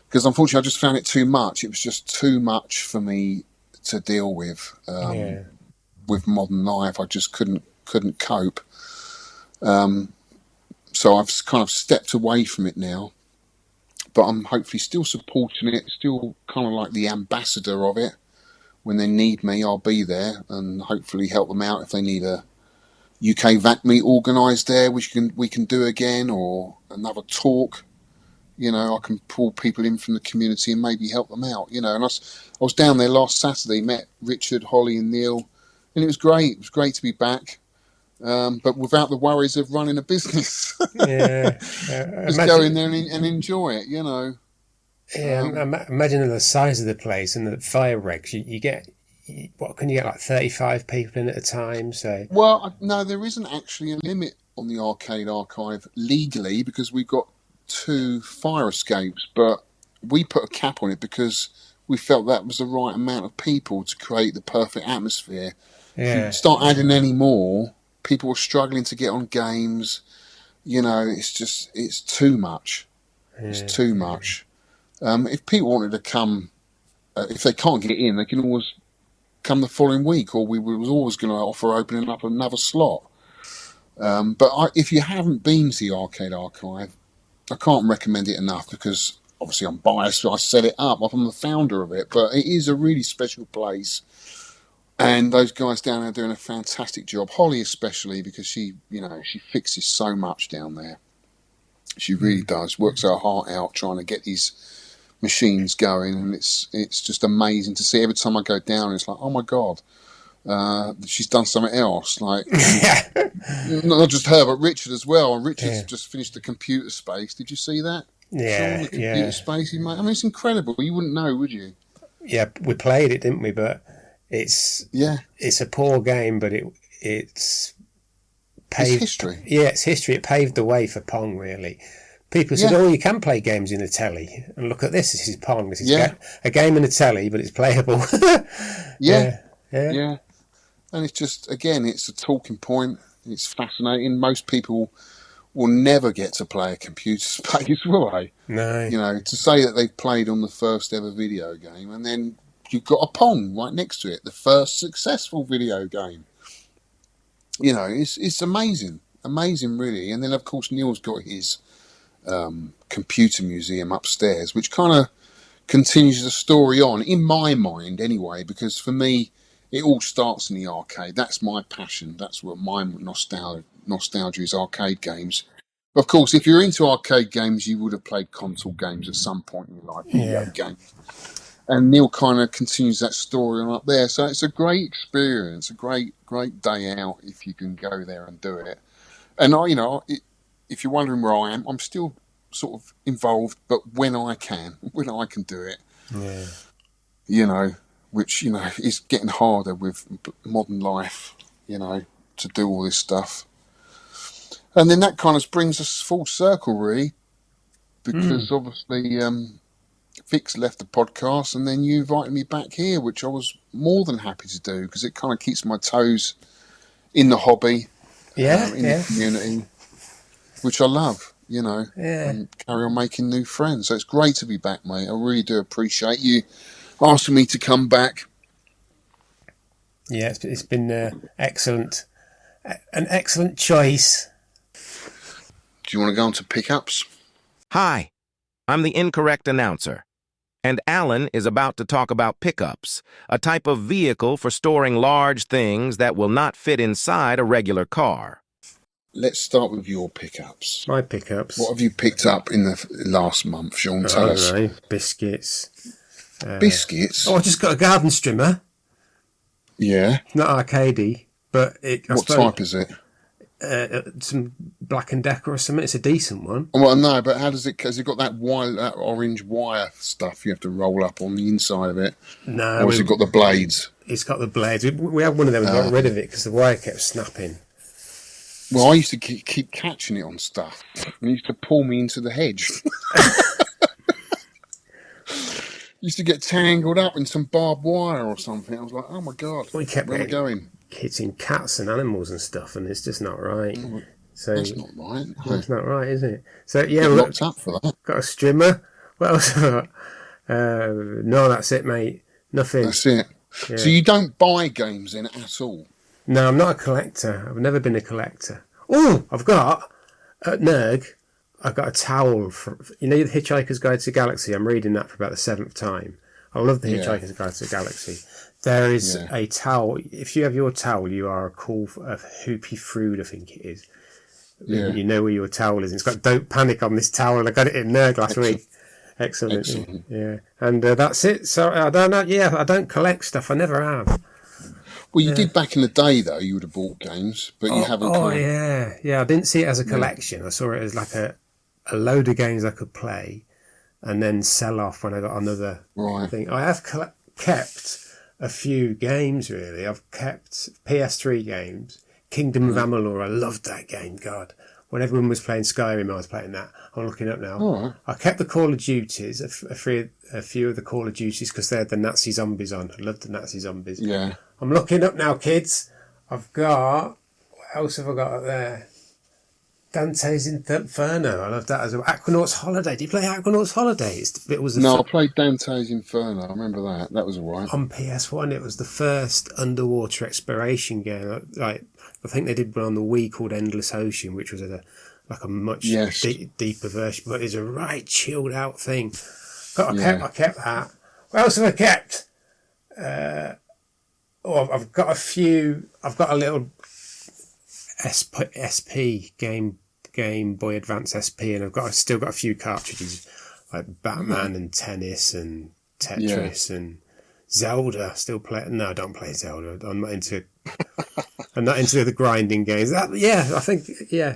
because unfortunately I just found it too much. It was just too much for me to deal with. With modern life, I just couldn't cope. So I've kind of stepped away from it now, but I'm hopefully still supporting it, still kind of like the ambassador of it. When they need me, I'll be there and hopefully help them out if they need a UK VAC meet organised there, which we can do again, or another talk. I can pull people in from the community and maybe help them out. And I was down there last Saturday, met Richard, Holly, and Neil, and it was great. It was great to be back, but without the worries of running a business. Just go in there and enjoy it. Yeah, imagine the size of the place and the fire regs. You get, what can you get, like 35 people in at a time? So no, there isn't actually a limit on the Arcade Archive legally because we've got 2 fire escapes, but we put a cap on it because we felt that was the right amount of people to create the perfect atmosphere. If you start adding any more, people were struggling to get on games. It's too much. It's too much. If people wanted to come, if they can't get in, they can always come the following week, or we was always going to offer opening up another slot. But if you haven't been to the Arcade Archive, I can't recommend it enough because obviously I'm biased. I set it up. I'm the founder of it, but it is a really special place. And those guys down there are doing a fantastic job. Holly especially, because she fixes so much down there. She really does. Works her heart out trying to get these machines going, and it's just amazing to see. Every time I go down, it's like, oh my god, she's done something else. Like not just her, but Richard as well. And Richard's just finished the computer space. Did you see that? Shaun, the computer space he made. I mean, it's incredible. You wouldn't know, would you? Yeah, we played it, didn't we? But it's a poor game, but it's paved. It's history. Yeah, it's history. It paved the way for Pong, really. People said, "Oh, you can play games in a telly." And look at this. This is Pong. This is a game in a telly, but it's playable. Yeah. And it's just, again, it's a talking point. It's fascinating. Most people will never get to play a computer space, will they? No. To say that they've played on the first ever video game, and then you've got a Pong right next to it, the first successful video game. It's amazing. Amazing, really. And then, of course, Neil's got his computer museum upstairs, which kind of continues the story on, in my mind anyway, because for me it all starts in the arcade. That's my passion. That's what my nostalgia is, arcade games. Of course, if you're into arcade games, you would have played console games at some point in your life, video games. And Neil kind of continues that story on up there. So it's a great experience, a great day out if you can go there and do it. And if you're wondering where I am, I'm still sort of involved, but when I can do it, which is getting harder with modern life, to do all this stuff. And then that kind of brings us full circle, really, because obviously Vic's left the podcast, and then you invited me back here, which I was more than happy to do because it kind of keeps my toes in the hobby, the community, which I love, and carry on making new friends. So it's great to be back, mate. I really do appreciate you asking me to come back. Yeah, it's been excellent. An excellent choice. Do you want to go on to pickups? Hi, I'm the incorrect announcer. And Alan is about to talk about pickups, a type of vehicle for storing large things that will not fit inside a regular car. Let's start with your pickups. My pickups. What have you picked up in the last month, Shaun? Tell us. I don't know. Biscuits. Biscuits? Oh, I just got a garden strimmer. Yeah. It's not arcadey, but What type is it? Some Black and Decker or something. It's a decent one. Well, no, but how does it? Has it got that wire, that orange wire stuff you have to roll up on the inside of it? No. Or has it got the blades? It's got the blades. We had one of them and got rid of it because the wire kept snapping. Well, I used to keep catching it on stuff. It used to pull me into the hedge. Used to get tangled up in some barbed wire or something. I was like, oh my God, We kept where am I going? hitting cats and animals and stuff, and it's just not right. So That's not right. That's not right, is it? So yeah, Get we've locked up for that. got a strimmer. What else have I got? No, that's it, mate. Nothing. That's it. Yeah. So you don't buy games then at all? No, I'm not a collector. I've never been a collector. Oh, I've got at Nerg. I've got a towel from, you know, the Hitchhiker's Guide to the Galaxy. I'm reading that for about the 7th time. I love the Hitchhiker's Guide to the Galaxy. There is a towel. If you have your towel, you are a cool, hoopy frood, I think it is. Yeah. You know where your towel is. It's got "Don't Panic" on this towel, and I got it in Nerg last week. Excellent. Yeah. And that's it. So I don't know. Yeah, I don't collect stuff. I never have. Well, you did back in the day, though. You would have bought games, but you haven't. Yeah. I didn't see it as a collection. I saw it as like a load of games I could play, and then sell off when I got another thing. I have kept a few games. Really, I've kept PS3 games. Kingdom of Amalur. I loved that game. God, when everyone was playing Skyrim, I was playing that. I'm looking up now. Right. I kept the Call of Duties, a few of the Call of Duties, because they had the Nazi zombies on. I loved the Nazi zombies. Yeah. I'm looking up now, kids. I've got... What else have I got up there? Dante's Inferno. I love that as well. Aquanaut's Holiday. Did you play Aquanaut's Holiday? I played Dante's Inferno. I remember that. That was all right. On PS1, it was the first underwater exploration game. Like, I think they did one on the Wii called Endless Ocean, which was a much deeper version, but it's a right chilled out thing. I kept that. What else have I kept? I've got a few. I've got a little SP Game Boy Advance SP, and I've still got a few cartridges like Batman and Tennis and Tetris and Zelda. Still play? No, I don't play Zelda. I'm not into the grinding games. I think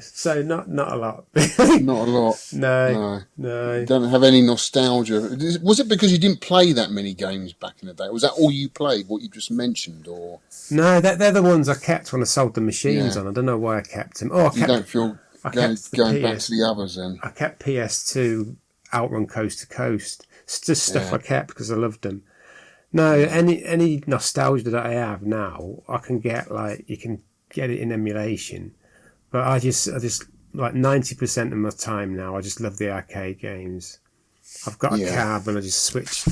So not a lot. Not a lot. No. You don't have any nostalgia. Was it because you didn't play that many games back in the day? Was that all you played? What you just mentioned, or no? They're the ones I kept when I sold the machines on. I don't know why I kept them. You don't feel going back to the others then? I kept PS2 Outrun Coast to Coast. It's just stuff I kept because I loved them. No, any nostalgia that I have now, I can get, like, you can get it in emulation. But I just like 90% of my time now, I just love the arcade games. I've got a cab and I just switch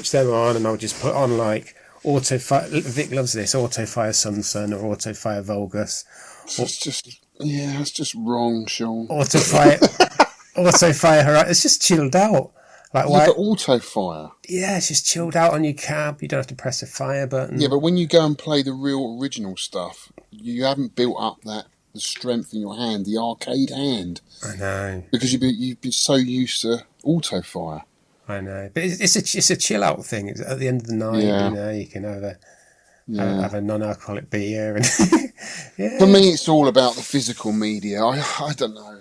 them on, and I'll just put on like Autofire. Vic loves this, Autofire Sun or Autofire Vulgus. It's just wrong, Shaun. Autofire Horizon. It's just chilled out. Like Autofire. Yeah, it's just chilled out on your cab. You don't have to press a fire button. Yeah, but when you go and play the real original stuff, you haven't built up the strength in your hand, the arcade hand. I know. Because you've been so used to Autofire. I know, but it's a chill out thing. It's at the end of the night, you can have a non-alcoholic beer, and For me, it's all about the physical media. I don't know.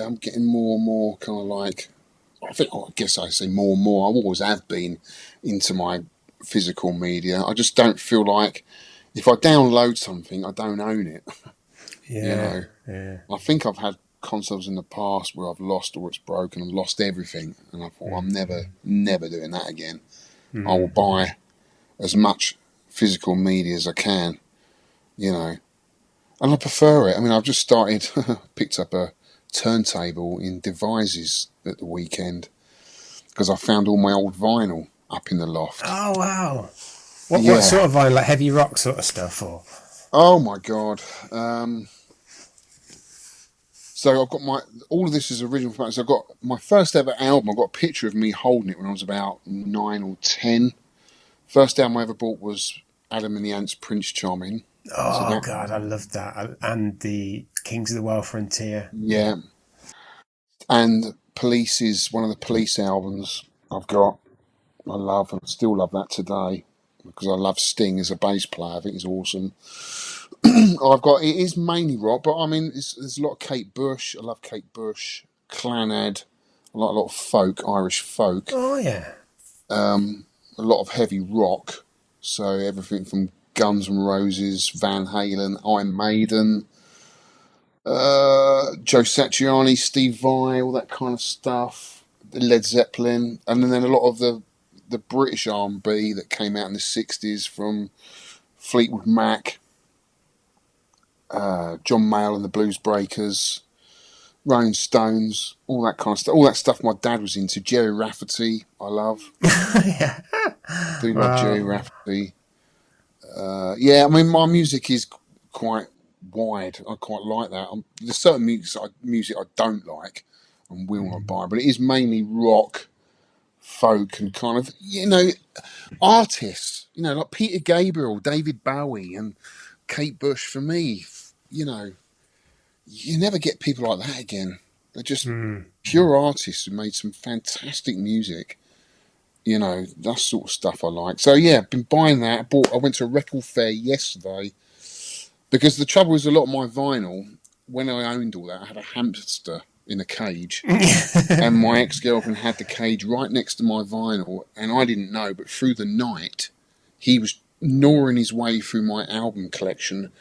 I'm getting more and more kind of like. I guess I say more and more. I always have been into my physical media. I just don't feel like if I download something, I don't own it. Yeah. I think I've had consoles in the past where I've lost or it's broken and lost everything, and I thought I'm never doing that again. I will buy as much physical media as I can, and I prefer it. I mean, I've just picked up a turntable in Devices at the weekend because I found all my old vinyl up in the loft. Oh wow! What sort of vinyl? Like heavy rock sort of stuff, or? Oh my God. So I've got all of this is original from. So I've got my first ever album. I've got a picture of me holding it when I was about 9 or 10. First album I ever bought was Adam and the Ants' Prince Charming. Oh God, I love that. And the Kings of the Wild Frontier. Yeah. And Police is one of the Police albums I've got. I love and still love that today because I love Sting as a bass player. I think he's awesome. It is mainly rock, but I mean, there's a lot of Kate Bush. I love Kate Bush, Clannad. I like a lot of folk, Irish folk. Oh yeah. A lot of heavy rock. So everything from Guns N' Roses, Van Halen, Iron Maiden, Joe Satriani, Steve Vai, all that kind of stuff. Led Zeppelin, and then a lot of the British R&B that came out in the 60s from Fleetwood Mac, John Mayall and the Blues Breakers, Rolling Stones, all that kind of stuff. All that stuff my dad was into. Jerry Rafferty, I love. Yeah. Do love Jerry Rafferty. I mean, my music is quite wide. I quite like that. There's certain music I don't like and will not buy, but it is mainly rock, folk, and kind of, artists, like Peter Gabriel, David Bowie, and Kate Bush. For me, you never get people like that again. They're just pure artists who made some fantastic music. That sort of stuff I like. So yeah, been buying that. I went to a record fair yesterday because the trouble is a lot of my vinyl, when I owned all that, I had a hamster in a cage and my ex-girlfriend had the cage right next to my vinyl and I didn't know, but through the night he was gnawing his way through my album collection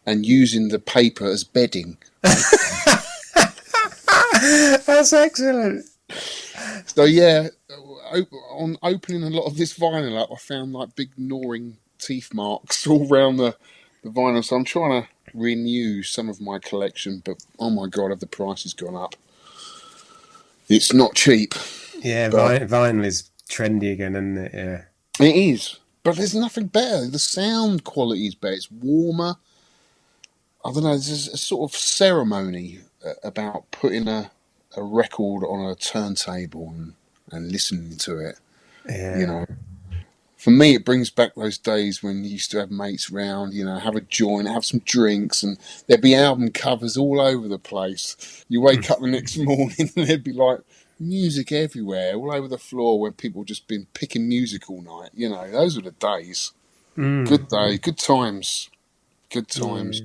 and using the paper as bedding. That's excellent. So yeah, on opening a lot of this vinyl up, I found like big gnawing teeth marks all around the vinyl. So I'm trying to renew some of my collection, but oh my God, have the prices gone up? It's not cheap. Yeah, vinyl is trendy again, isn't it? Yeah, it is. But there's nothing better. The sound quality is better. It's warmer. I don't know. There's a sort of ceremony about putting a record on a turntable and listening to it. Yeah. For me, it brings back those days when you used to have mates round, have a joint, have some drinks, and there'd be album covers all over the place. You wake up the next morning and there'd be like music everywhere, all over the floor, where people just been picking music all night. Those were the days. Good day, good times. Good times.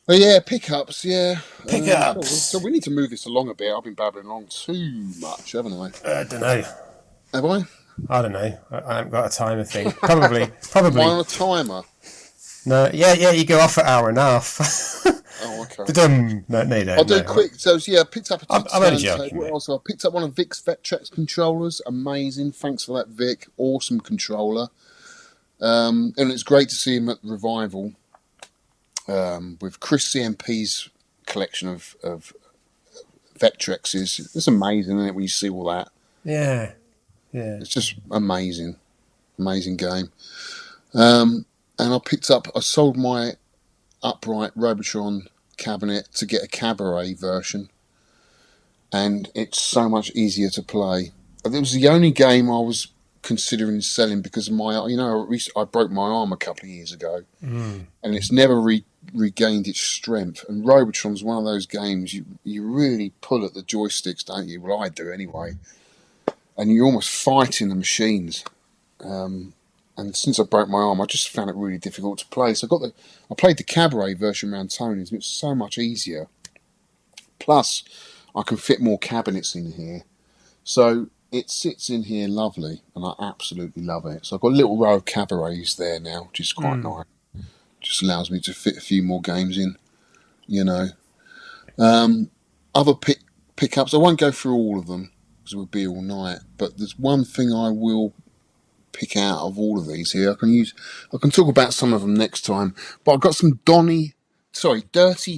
Oh yeah, pickups, yeah. Pickups. So we need to move this along a bit. I've been babbling along too much, haven't I? I don't know. Have I? I don't know. I haven't got a timer thing. Probably. Am I on a timer? No. Yeah. You go off at hour and a half. Oh, okay. No, you don't. I'll do it quick. So yeah, I picked up a I'm only joking, what else? I picked up one of Vic's Vectrex controllers. Amazing. Thanks for that, Vic. Awesome controller. And it's great to see him at the Revival with Chris CMP's collection of Vectrexes. It's amazing, isn't it, when you see all that? Yeah. It's just amazing. Amazing game. And I sold my upright Robotron cabinet to get a Cabaret version. And it's so much easier to play. It was the only game I was considering selling because of I broke my arm a couple of years ago. And it's never regained its strength. And Robotron's one of those games you really pull at the joysticks, don't you? Well, I do anyway. And you're almost fighting the machines. And since I broke my arm, I just found it really difficult to play. So I played the Cabaret version around Tony's, and it's so much easier. Plus, I can fit more cabinets in here. So it sits in here lovely, and I absolutely love it. So I've got a little row of Cabarets there now, which is quite nice. Just allows me to fit a few more games in, Other pickups, I won't go through all of them, because it would be all night. But there's one thing I will pick out of all of these here. I can talk about some of them next time. But I've got some Dirty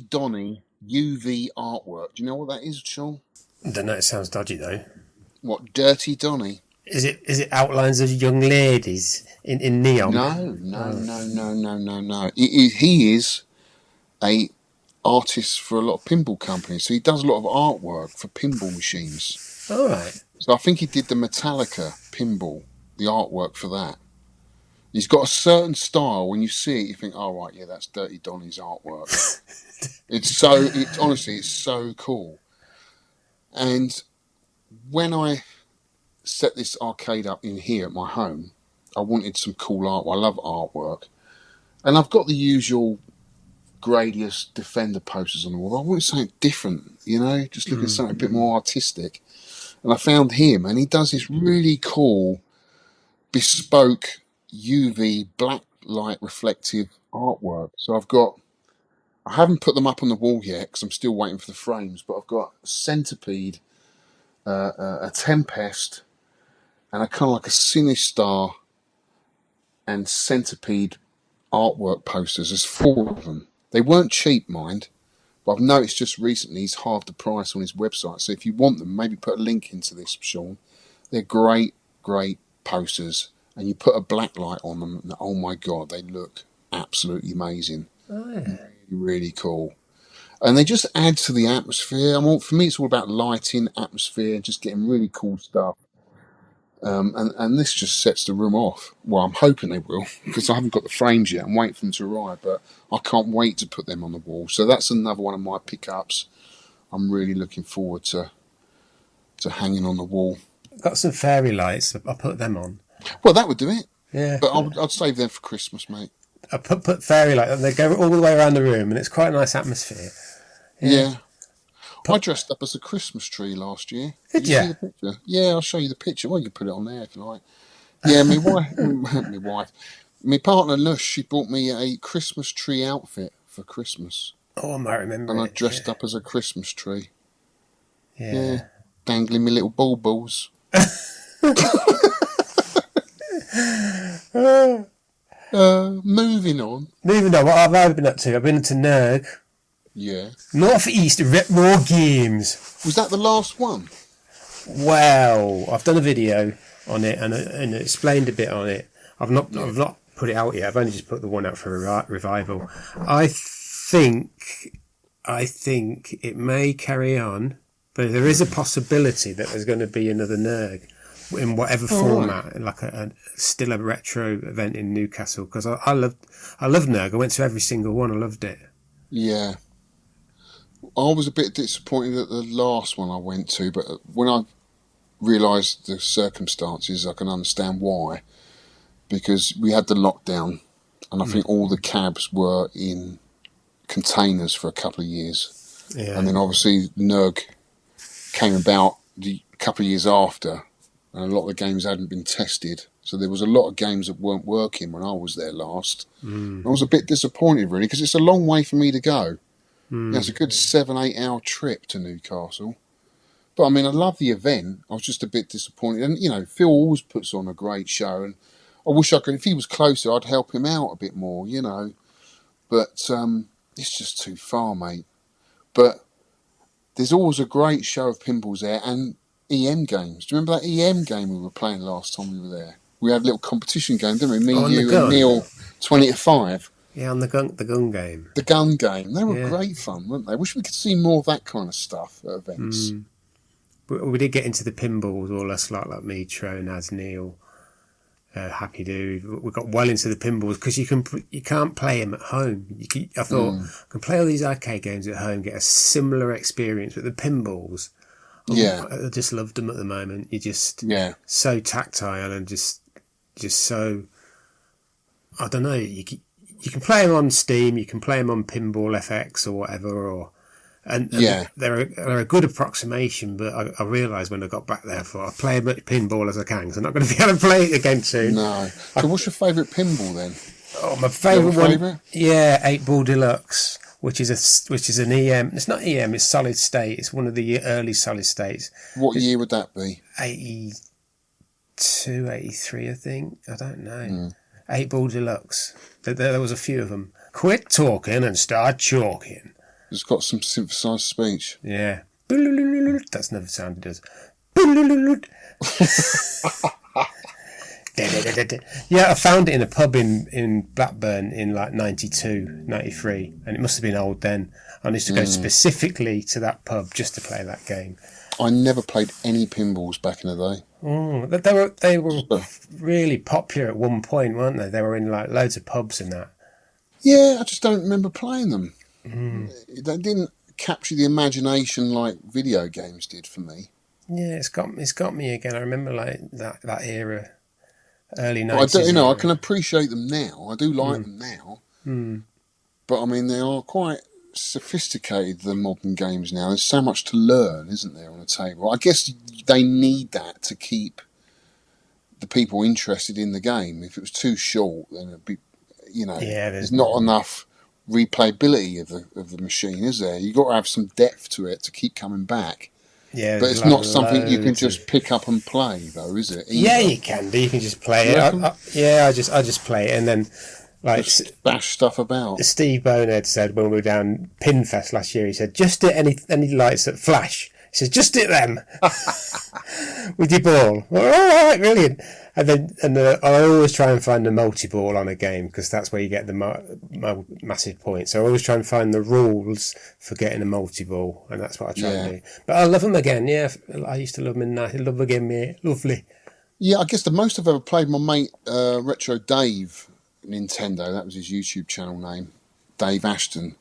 Donny UV artwork. Do you know what that is, Shaun? I don't know. It sounds dodgy though. What, Dirty Donny? Is it outlines of young ladies in neon? No. He is a artist for a lot of pinball companies, so he does a lot of artwork for pinball machines. All right. So I think he did the Metallica pinball, the artwork for that. He's got a certain style. When you see it, you think, "Oh right, yeah, that's Dirty Donny's artwork." Honestly, it's so cool. And when I set this arcade up in here at my home, I wanted some cool art. I love artwork, and I've got the usual Gradius Defender posters on the wall. I wanted something different, just looking at something a bit more artistic. And I found him, and he does this really cool, bespoke UV black light reflective artwork. So I haven't put them up on the wall yet because I'm still waiting for the frames, but I've got a centipede, a tempest, and a kind of like a Sinistar and centipede artwork posters. There's 4 of them. They weren't cheap, mind, but I've noticed just recently he's halved the price on his website. So if you want them, maybe put a link into this, Shaun. They're great posters, and you put a black light on them, and oh my God, they look absolutely amazing. Oh, yeah. Really cool. And they just add to the atmosphere. For me, it's all about lighting, atmosphere, just getting really cool stuff. And this just sets the room off. Well, I'm hoping they will, because I haven't got the frames yet. I'm waiting for them to arrive, but I can't wait to put them on the wall. So that's another one of my pickups. I'm really looking forward to hanging on the wall. Got some fairy lights. I'll put them on. Well, that would do it. Yeah. But I'd save them for Christmas, mate. I put fairy lights, and they go all the way around the room, and it's quite a nice atmosphere. Yeah. I dressed up as a Christmas tree last year. Did you you? see the picture? Yeah, I'll show you the picture. Well, you can put it on there if you like. Yeah, my partner Lush, she bought me a Christmas tree outfit for Christmas. Oh, I might remember. And I dressed up as a Christmas tree. Yeah. Dangling my little baubles. Moving on. What have I been up to? I've been to Nerg. Yeah. North East Retro Games. Was that the last one? Well, I've done a video on it and explained a bit on it. I've not put it out yet. I've only just put the one out for a revival. I think it may carry on, but there is a possibility that there's going to be another Nerg in whatever format, like still a retro event in Newcastle. Because I love Nerg. I went to every single one. I loved it. Yeah. I was a bit disappointed at the last one I went to, but when I realised the circumstances, I can understand why. Because we had the lockdown, and I think all the cabs were in containers for a couple of years. Yeah. And then obviously NERG came about a couple of years after, and a lot of the games hadn't been tested. So there was a lot of games that weren't working when I was there last. I was a bit disappointed, really, because it's a long way for me to go. It's a good 7-8 hour trip to Newcastle. But I mean, I love the event. I was just a bit disappointed. And, Phil always puts on a great show. And I wish I could, if he was closer, I'd help him out a bit more, But it's just too far, mate. But there's always a great show of pinballs there and EM games. Do you remember that EM game we were playing last time we were there? We had a little competition game, didn't we? Me, you, and Neil, 20-5. Yeah, on the gun game. The gun game. They were great fun, weren't they? I wish we could see more of that kind of stuff at events. We did get into the pinballs, all us like me, Tro, Naz, Neil, Happy Dude. We got well into the pinballs because you can't play them at home. I thought I can play all these arcade games at home, get a similar experience with the pinballs. I just loved them at the moment. You're just so tactile and just so, I don't know. You can play them on Steam, you can play them on Pinball FX or whatever, and they're a good approximation. But I realised when I got back there, I'll play as much pinball as I can, because I'm not going to be able to play it again soon. No. So what's your favourite pinball then? Oh, my favourite one, 8-ball deluxe, which is an EM. It's not EM, it's solid state. It's one of the early solid states. What year would that be? 82, 83, I think. I don't know. 8-ball deluxe. There was a few of them. Quit talking and start chalking. It's got some synthesised speech. Yeah. That's another sound it does. Yeah, I found it in a pub in Blackburn in like 92, 93, and it must have been old then. I used to go specifically to that pub just to play that game. I never played any pinballs back in the day. They were really popular at one point, weren't they? They were in like loads of pubs and that. Yeah, I just don't remember playing them. They didn't capture the imagination like video games did for me. Yeah, it's got me again. I remember like that era, early 90s. But I can appreciate them now. I do like them now. But I mean, they are quite sophisticated, the modern games now. There's so much to learn, isn't there, on a table? I guess they need that to keep the people interested in the game. If it was too short, then it'd be, there's not enough replayability of the machine, is there? You've got to have some depth to it to keep coming back. Yeah, but it's not something you can just pick up and play, though, is it? Either. Yeah, you can do. You can just play it. I just play it, and then like just bash stuff about. Steve Bonehead said when we were down Pinfest last year, he said, "Just hit any lights that flash." He says, "Just hit them with your ball." Well, all right, brilliant. And I always try and find the multi-ball on a game because that's where you get the massive points. So I always try and find the rules for getting a multi-ball, and that's what I try and do. But I love them again. Yeah, I used to love them. And I love again, mate. Lovely. Yeah, I guess the most I've ever played, my mate Retro Dave Nintendo. That was his YouTube channel name, Dave Ashton.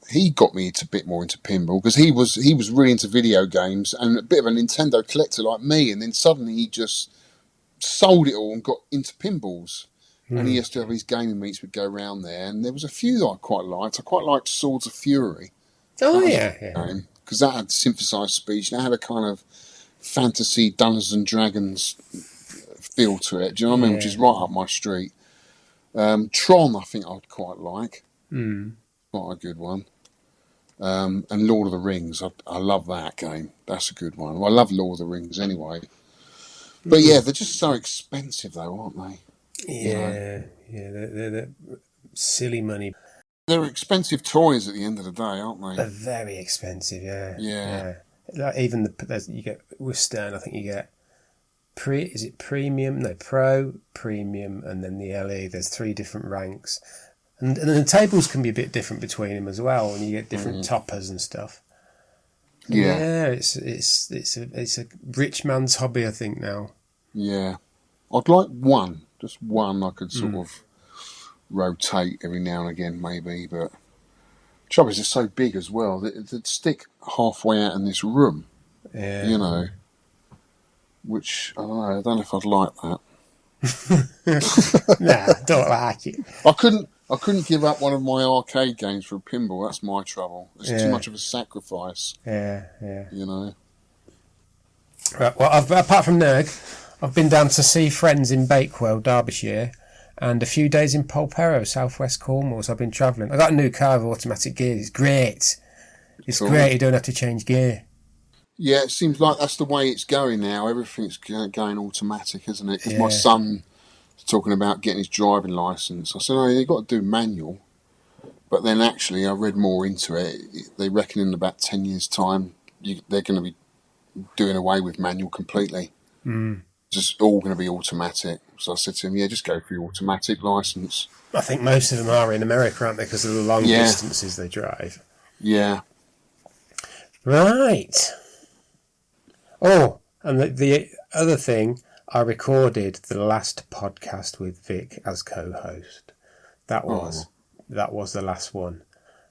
He got me a bit more into pinball because he was really into video games and a bit of a Nintendo collector like me. And then suddenly he just sold it all and got into pinballs. And he used to have his gaming meets would go around there. And there was a few that I quite liked. I quite liked Swords of Fury. Oh, yeah. Because that had synthesized speech and it had a kind of fantasy Dungeons and Dragons feel to it. Do you know what I mean? Which is right up my street. Tron, I think I'd quite like. Quite a good one. And Lord of the Rings, I love that game. That's a good one. Well, I love Lord of the Rings anyway. But yeah, they're just so expensive though, aren't they? Yeah, they're silly money. They're expensive toys at the end of the day, aren't they? They're very expensive, Yeah. Like even you get with Stern, I think you get premium? No, pro, premium, and then the LE. There's 3 different ranks. And the tables can be a bit different between them as well, and you get different toppers and stuff. Yeah, it's a rich man's hobby, I think now. Yeah, I'd like just one. I could sort of rotate every now and again, maybe. But the trouble is, it's so big as well. They'd stick halfway out in this room. Yeah, which I don't know if I'd like that. Nah, don't like it. I couldn't give up one of my arcade games for a pinball. That's my trouble. It's too much of a sacrifice. Yeah. Right, well, apart from Nerg, I've been down to see friends in Bakewell, Derbyshire, and a few days in Polperro, southwest Cornwall. So I've been travelling. I got a new car with automatic gears. It's great. It's cool. Great. You don't have to change gear. Yeah, it seems like that's the way it's going now. Everything's going automatic, isn't it? Because my son was talking about getting his driving licence. I said, oh, you've got to do manual. But then actually I read more into it. They reckon in about 10 years' time, they're going to be doing away with manual completely. Just all going to be automatic. So I said to him, just go for your automatic licence. I think most of them are in America, aren't they? Because of the long distances they drive. Yeah. Right. Oh, and the other thing, I recorded the last podcast with Vic as co-host. That was the last one.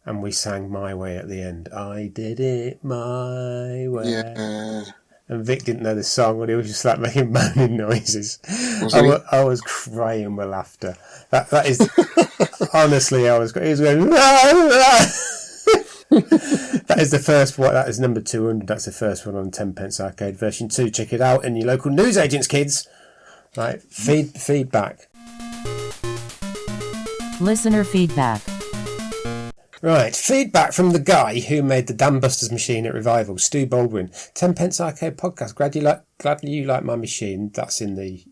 And we sang My Way at the end. I did it my way. Yeah. And Vic didn't know the song, and he was just like making moaning noises. I was crying with laughter. That is honestly, he was going. That is the first one. That is number 200. That's the first one on 10 Pence Arcade version 2. Check it out in your local newsagents, kids. Right, feedback. Listener feedback. Right, feedback from the guy who made the Dam Busters machine at Revival, Stu Baldwin. 10 Pence Arcade podcast. Glad you like my machine. That's in the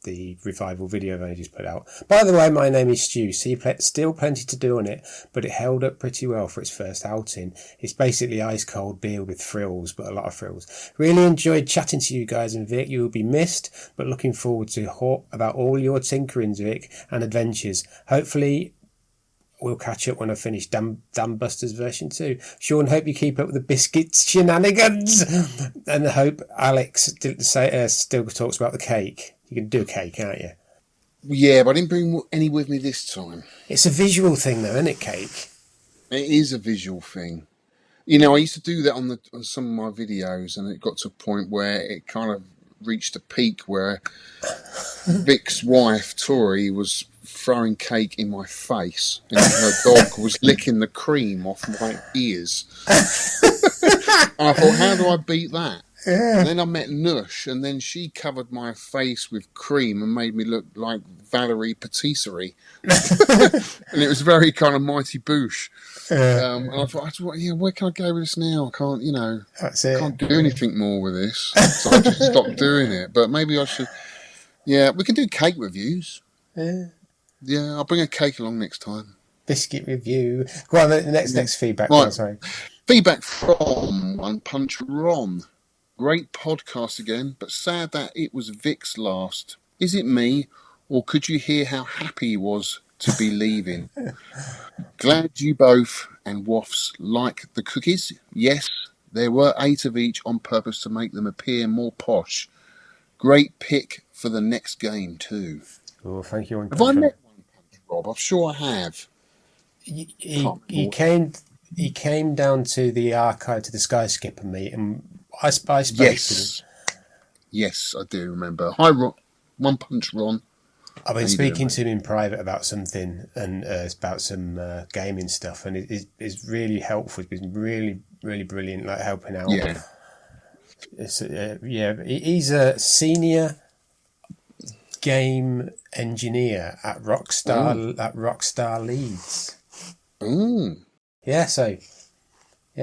the revival video they just put out. By the way, my name is Stu. Still plenty to do on it, but it held up pretty well for its first outing. It's basically ice cold beer with frills, but a lot of frills. Really enjoyed chatting to you guys, and Vic, you will be missed, but looking forward to about all your tinkerings, Vic, and adventures. Hopefully we'll catch up when I finish Dam Busters version 2. Shaun, hope you keep up with the Biscuits shenanigans. And I hope Alex still talks about the cake. You can do a cake, can't you? Yeah, but I didn't bring any with me this time. It's a visual thing though, isn't it, cake? It is a visual thing. You know, I used to do that on some of my videos, and it got to a point where it kind of reached a peak where Vic's wife, Tori, was throwing cake in my face, and her dog was licking the cream off my ears. And I thought, how do I beat that? Yeah. And then I met Nush, and then she covered my face with cream and made me look like Valerie Patisserie. And it was very kind of Mighty Boosh. And I thought, where can I go with this now? I can't, That's it. Can't do anything more with this. So I just stopped doing it. But maybe I should. Yeah, we can do cake reviews. Yeah, I'll bring a cake along next time. Biscuit review. Go on, the next feedback. Right. Oh, sorry. Feedback from One Punch Ron. Great podcast again, but sad that it was Vic's last. Is it me, or could you hear how happy he was to be leaving? Glad you both and Woffs like the cookies. Yes, there were 8 of each on purpose to make them appear more posh. Great pick for the next game too. Oh, thank you. Have I met One Punch Rob? I'm sure I have. He came down to the archive, to the Sky Skipper meet, and I spoke to him. Yes, I do remember. Hi, Ron. One Punch Ron. I've been speaking to him in private about something, and about some gaming stuff, and it's really helpful. He's been really, really brilliant, like helping out. Yeah. He's a senior game engineer at Rockstar Leeds.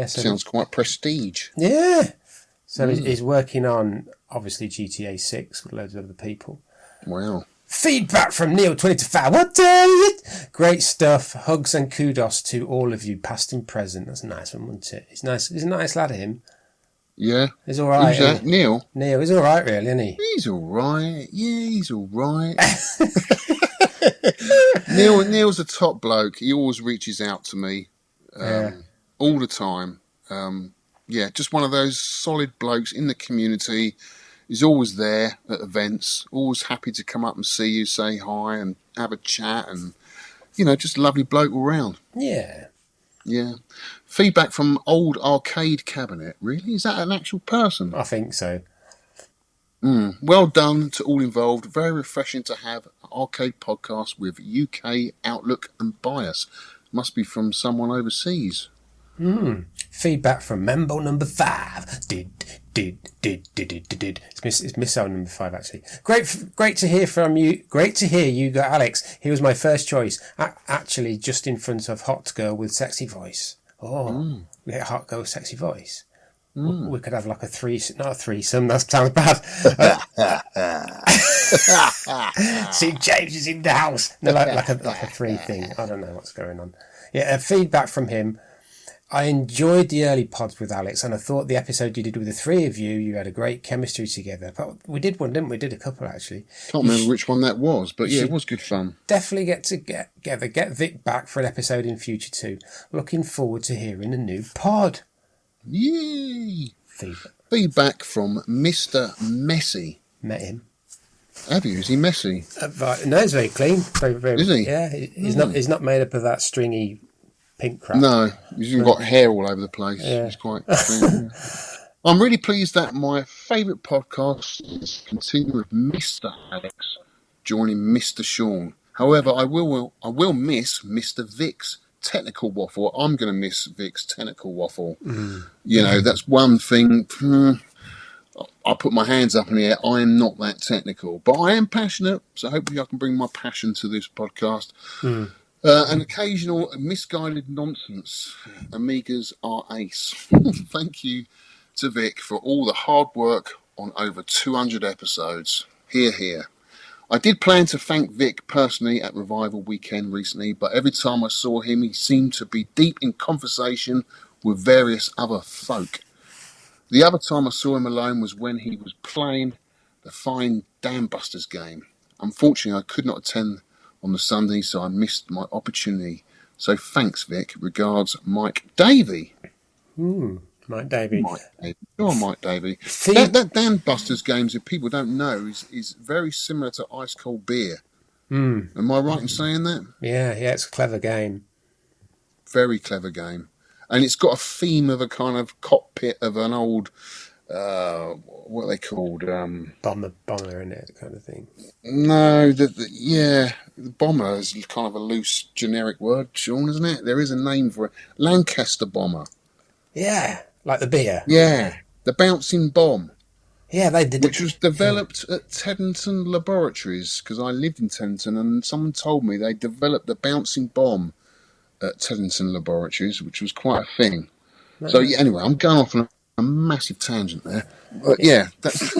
Sounds quite prestige. Yeah. So he's working on, obviously, GTA 6 with loads of other people. Wow. Feedback from Neil 25. What it? Great stuff. Hugs and kudos to all of you, past and present. That's a nice one, wasn't it? He's nice. He's a nice lad, him. Yeah. He's all right. Who's that? Neil? Neil, he's all right, really, isn't he? He's all right. Yeah, he's all right. Neil's a top bloke. He always reaches out to me all the time. Just one of those solid blokes in the community. He's always there at events, always happy to come up and see you, say hi and have a chat, and, just a lovely bloke all round. Yeah. Yeah. Feedback from Old Arcade Cabinet. Really? Is that an actual person? I think so. Well done to all involved. Very refreshing to have an arcade podcast with UK outlook and bias. Must be from someone overseas. Feedback from Membo number 5. It's missile number 5, actually. Great to hear from you. Great to hear you got Alex. He was my first choice. Actually, just in front of Hot Girl with Sexy Voice. We get Hot Girl with Sexy Voice. We could have like not a threesome. That sounds bad. See, James is in the house. No, like a three thing. I don't know what's going on. Yeah, feedback from him. I enjoyed the early pods with Alex, and I thought the episode you did with the 3 of you had a great chemistry together. But we did one, didn't we? Did a couple, actually. Can't remember which one that was, but yeah, it was good fun. Definitely get together, get Vic back for an episode in future too. Looking forward to hearing a new pod. Yay! Feedback from Mr. Messy. Met him. Have you? Is he messy? No, he's very clean. Very, is he? Yeah, he's not made up of that stringy pink crap. No, he's even got hair all over the place. Yeah. He's quite clean. I'm really pleased that my favourite podcast is continuing with Mr. Alex joining Mr. Shaun. However, I will miss Mr. Vic's technical waffle. I'm going to miss Vic's technical waffle. That's one thing. I put my hands up in the air. I am not that technical, but I am passionate, so hopefully I can bring my passion to this podcast. An occasional misguided nonsense. Amigas are ace. Thank you to Vic for all the hard work on over 200 episodes. Hear, hear. I did plan to thank Vic personally at Revival Weekend recently, but every time I saw him, he seemed to be deep in conversation with various other folk. The other time I saw him alone was when he was playing the fine Dam Busters game. Unfortunately, I could not attend on the Sunday, so I missed my opportunity. So thanks, Vic. Regards, Mike Davey. Mike Davey. Mike Davey. Go on, Mike Davey. See- That Dan Busters games, if people don't know, is very similar to ice cold beer. Am I right in saying that? Yeah, it's a clever game. Very clever game. And it's got a theme of a kind of cockpit of an old, what are they called? Bomber in it, kind of thing. No, the bomber is kind of a loose generic word, Shaun, isn't it? There is a name for it. Lancaster bomber. Yeah, like the beer. Yeah, the bouncing bomb. Yeah, they did. Which was developed at Teddington Laboratories, because I lived in Teddington, and someone told me they developed the bouncing bomb at Teddington Laboratories, which was quite a thing. So yeah, anyway, I'm going off on a massive tangent there. But yeah, that's...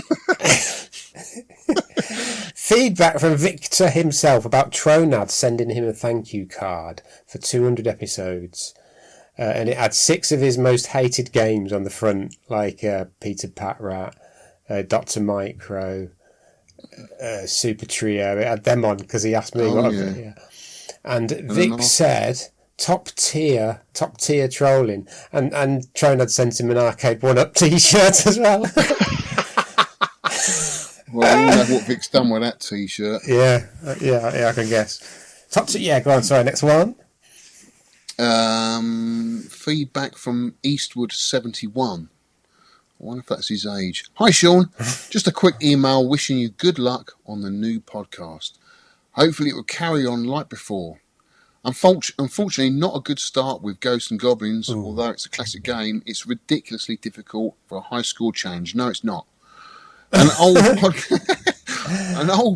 Feedback from Victor himself about Tronad sending him a thank you card for 200 episodes. And it had 6 of his most hated games on the front, like Peter Pat Rat, Dr. Micro, Super Trio. It had them on because he asked me. And Vic said, top tier trolling. And Tronad sent him an Arcade 1-Up t-shirt as well. Well, you know what Vic's done with that t-shirt. Yeah, I can guess. Go on, sorry, next one. Feedback from Eastwood71. I wonder if that's his age. Hi, Shaun. Just a quick email wishing you good luck on the new podcast. Hopefully it will carry on like before. Unfortunately, not a good start with Ghosts and Goblins. Ooh. Although it's a classic game, it's ridiculously difficult for a high score challenge. No, it's not. An old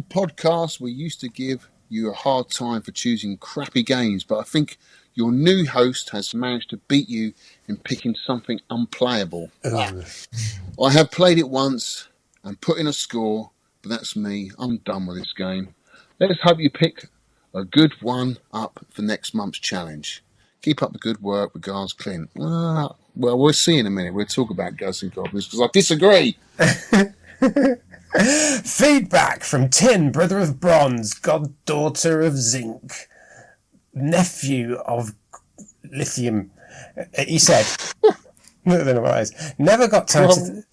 podcast we used to give you a hard time for choosing crappy games, but I think your new host has managed to beat you in picking something unplayable. I have played it once and put in a score, but that's me. I'm done with this game. Let's hope you pick a good one up for next month's challenge. Keep up the good work. Regards, Clint. Well, we'll see in a minute. We'll talk about Ghosts and Goblins because I disagree. Feedback from Tin, brother of bronze, goddaughter of zinc, nephew of lithium. He said, I don't know what that is. Never got time to...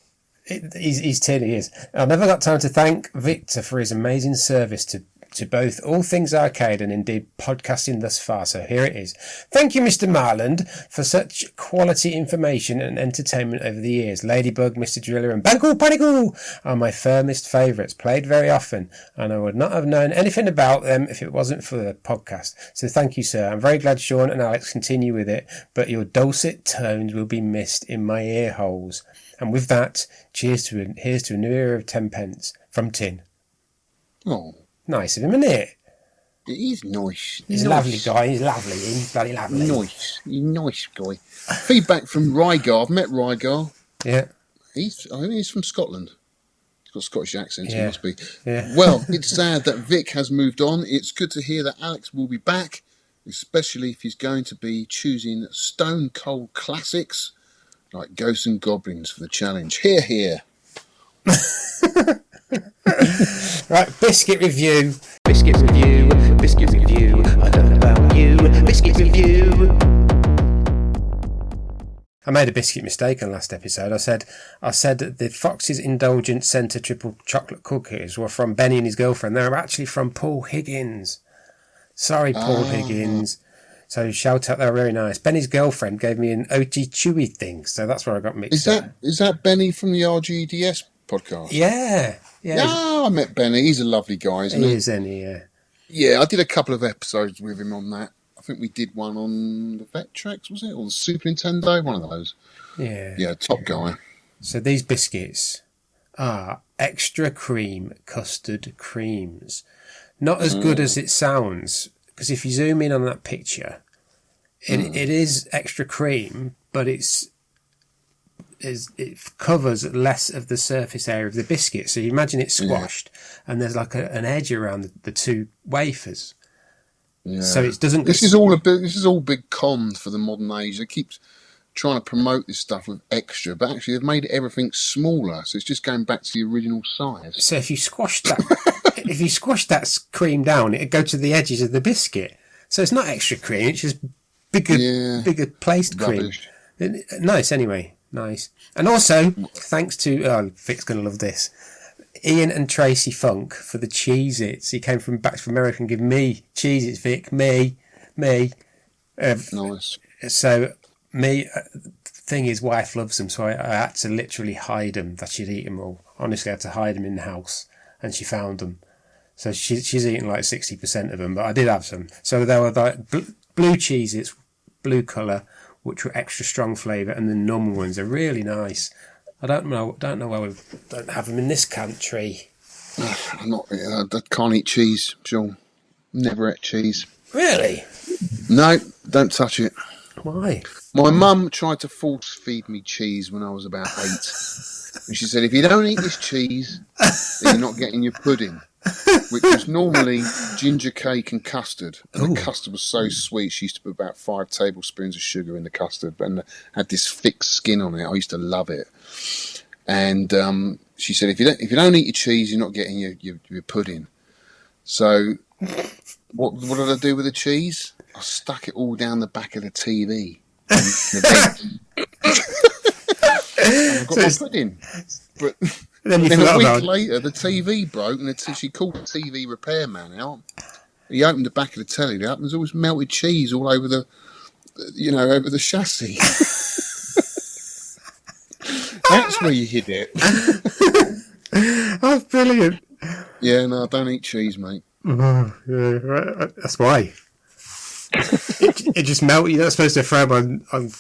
He's tin, he is. I never got time to thank Victor for his amazing service to both All Things Arcade and indeed podcasting thus far, so here it is. Thank you, Mr. Marland, for such quality information and entertainment over the years. Ladybug, Mr. Driller and Bangle Panicle are my firmest favourites, played very often, and I would not have known anything about them if it wasn't for the podcast. So thank you, sir. I'm very glad Shaun and Alex continue with it, but your dulcet tones will be missed in my ear holes. And with that, here's to a new era of 10 pence from Tin. Oh. Nice of him, isn't it? It is nice. He's a lovely guy. He's lovely. He's bloody lovely. Nice. He's a nice guy. Feedback from Rygar. I've met Rygar. Yeah. I think he's from Scotland. He's got a Scottish accent, so he must be. Yeah. Well, it's sad that Vic has moved on. It's good to hear that Alex will be back, especially if he's going to be choosing stone cold classics like Ghosts and Goblins for the challenge. Hear, hear. Right, Biscuit review. Biscuit review. Biscuit review. I don't know about you. Biscuit review. I made a biscuit mistake on last episode. I said that the Fox's Indulgent Centre triple chocolate cookies were from Benny and his girlfriend. They're actually from Paul Higgins. Sorry, Paul Higgins. So shout out, they were very nice. Benny's girlfriend gave me an OT Chewy thing, so that's where I got mixed up. Is that Benny from the RGDS podcast? Yeah. No, I met Benny. He's a lovely guy, isn't he? He is, yeah. Yeah, I did a couple of episodes with him on that. I think we did one on the Vet Tracks, was it? Or the Super Nintendo? One of those. Yeah. Yeah, top guy. So these biscuits are extra cream custard creams. Not as good as it sounds, because if you zoom in on that picture, it is extra cream, but it's it covers less of the surface area of the biscuit. So you imagine it squashed, and there's like an edge around the two wafers. Yeah. So it doesn't. This is all big con for the modern age. They keep trying to promote this stuff with extra, but actually they've made everything smaller, so it's just going back to the original size. So if you squash that cream down, it'd go to the edges of the biscuit. So it's not extra cream; it's just bigger placed Rubbish. cream. Nice, anyway, nice. And also, thanks to Vic's gonna love this. Ian and Tracy Funk for the Cheez-Its. He came back from America and gave me Cheez-Its, Vic, me. Nice. So me, thing is, wife loves them, so I had to literally hide them, that she'd eat them all. Honestly, I had to hide them in the house, and she found them. So she's eaten like 60% of them, but I did have some. So there were like blue Cheez-Its, blue colour, which were extra strong flavour, and the normal ones are really nice. I don't know why we don't have them in this country. I can't eat cheese, Shaun. Never ate cheese. Really? No, don't touch it. Why? My mum tried to force feed me cheese when I was about 8. And she said, if you don't eat this cheese, then you're not getting your pudding. Which was normally ginger cake and custard. And the custard was so sweet, she used to put about 5 tablespoons of sugar in the custard and had this thick skin on it. I used to love it. And she said, if you don't eat your cheese, you're not getting your pudding. So what did I do with the cheese? I stuck it all down the back of the TV. And I got my pudding. But then a week later, the TV broke, and she called the TV repairman out. He opened the back of the telly up, and there's always melted cheese all over over the chassis. That's where you hid it. That's brilliant. Yeah, no, I don't eat cheese, mate. Oh, yeah, right. That's why. it just melted. You're not supposed to throw them on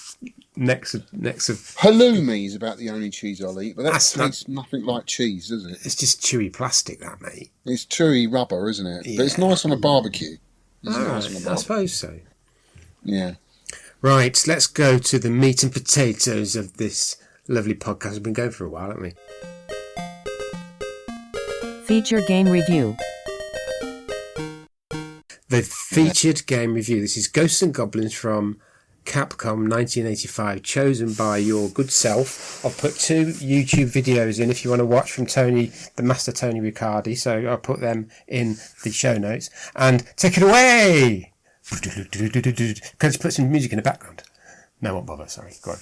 necks of. Halloumi is about the only cheese I'll eat, but that tastes nothing like cheese, does it? It's just chewy plastic, that, mate. It's chewy rubber, isn't it? Yeah. But it's nice on a barbecue. I suppose so. Yeah. Right, let's go to the meat and potatoes of this lovely podcast. We've been going for a while, haven't we? Feature game review. The featured game review. This is Ghosts and Goblins from Capcom 1985, chosen by your good self. I'll put 2 YouTube videos in if you want to watch from Tony, the Master Tony Riccardi. So I'll put them in the show notes. And take it away! Can you put some music in the background? No, I won't bother, sorry. Go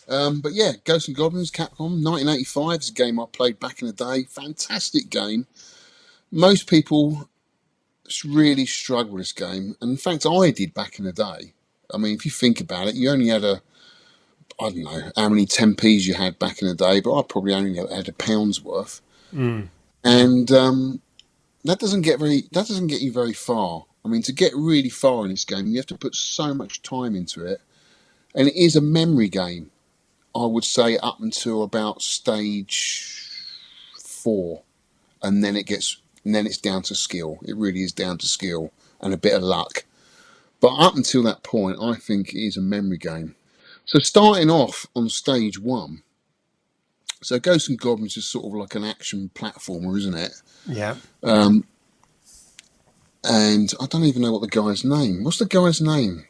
on. But yeah, Ghosts and Goblins, Capcom, 1985 is a game I played back in the day. Fantastic game. Most people really struggle with this game. And in fact, I did back in the day. I mean, if you think about it, you only had I don't know how many 10p's you had back in the day, but I probably only had £1 worth. Mm. And that doesn't get you very far. I mean, to get really far in this game, you have to put so much time into it. And it is a memory game, I would say, up until about stage 4. And then it's down to skill. It really is down to skill and a bit of luck. But up until that point, I think it is a memory game. So starting off on stage 1, so Ghosts and Goblins is sort of like an action platformer, isn't it? Yeah. And I don't even know what the guy's name. What's the guy's name?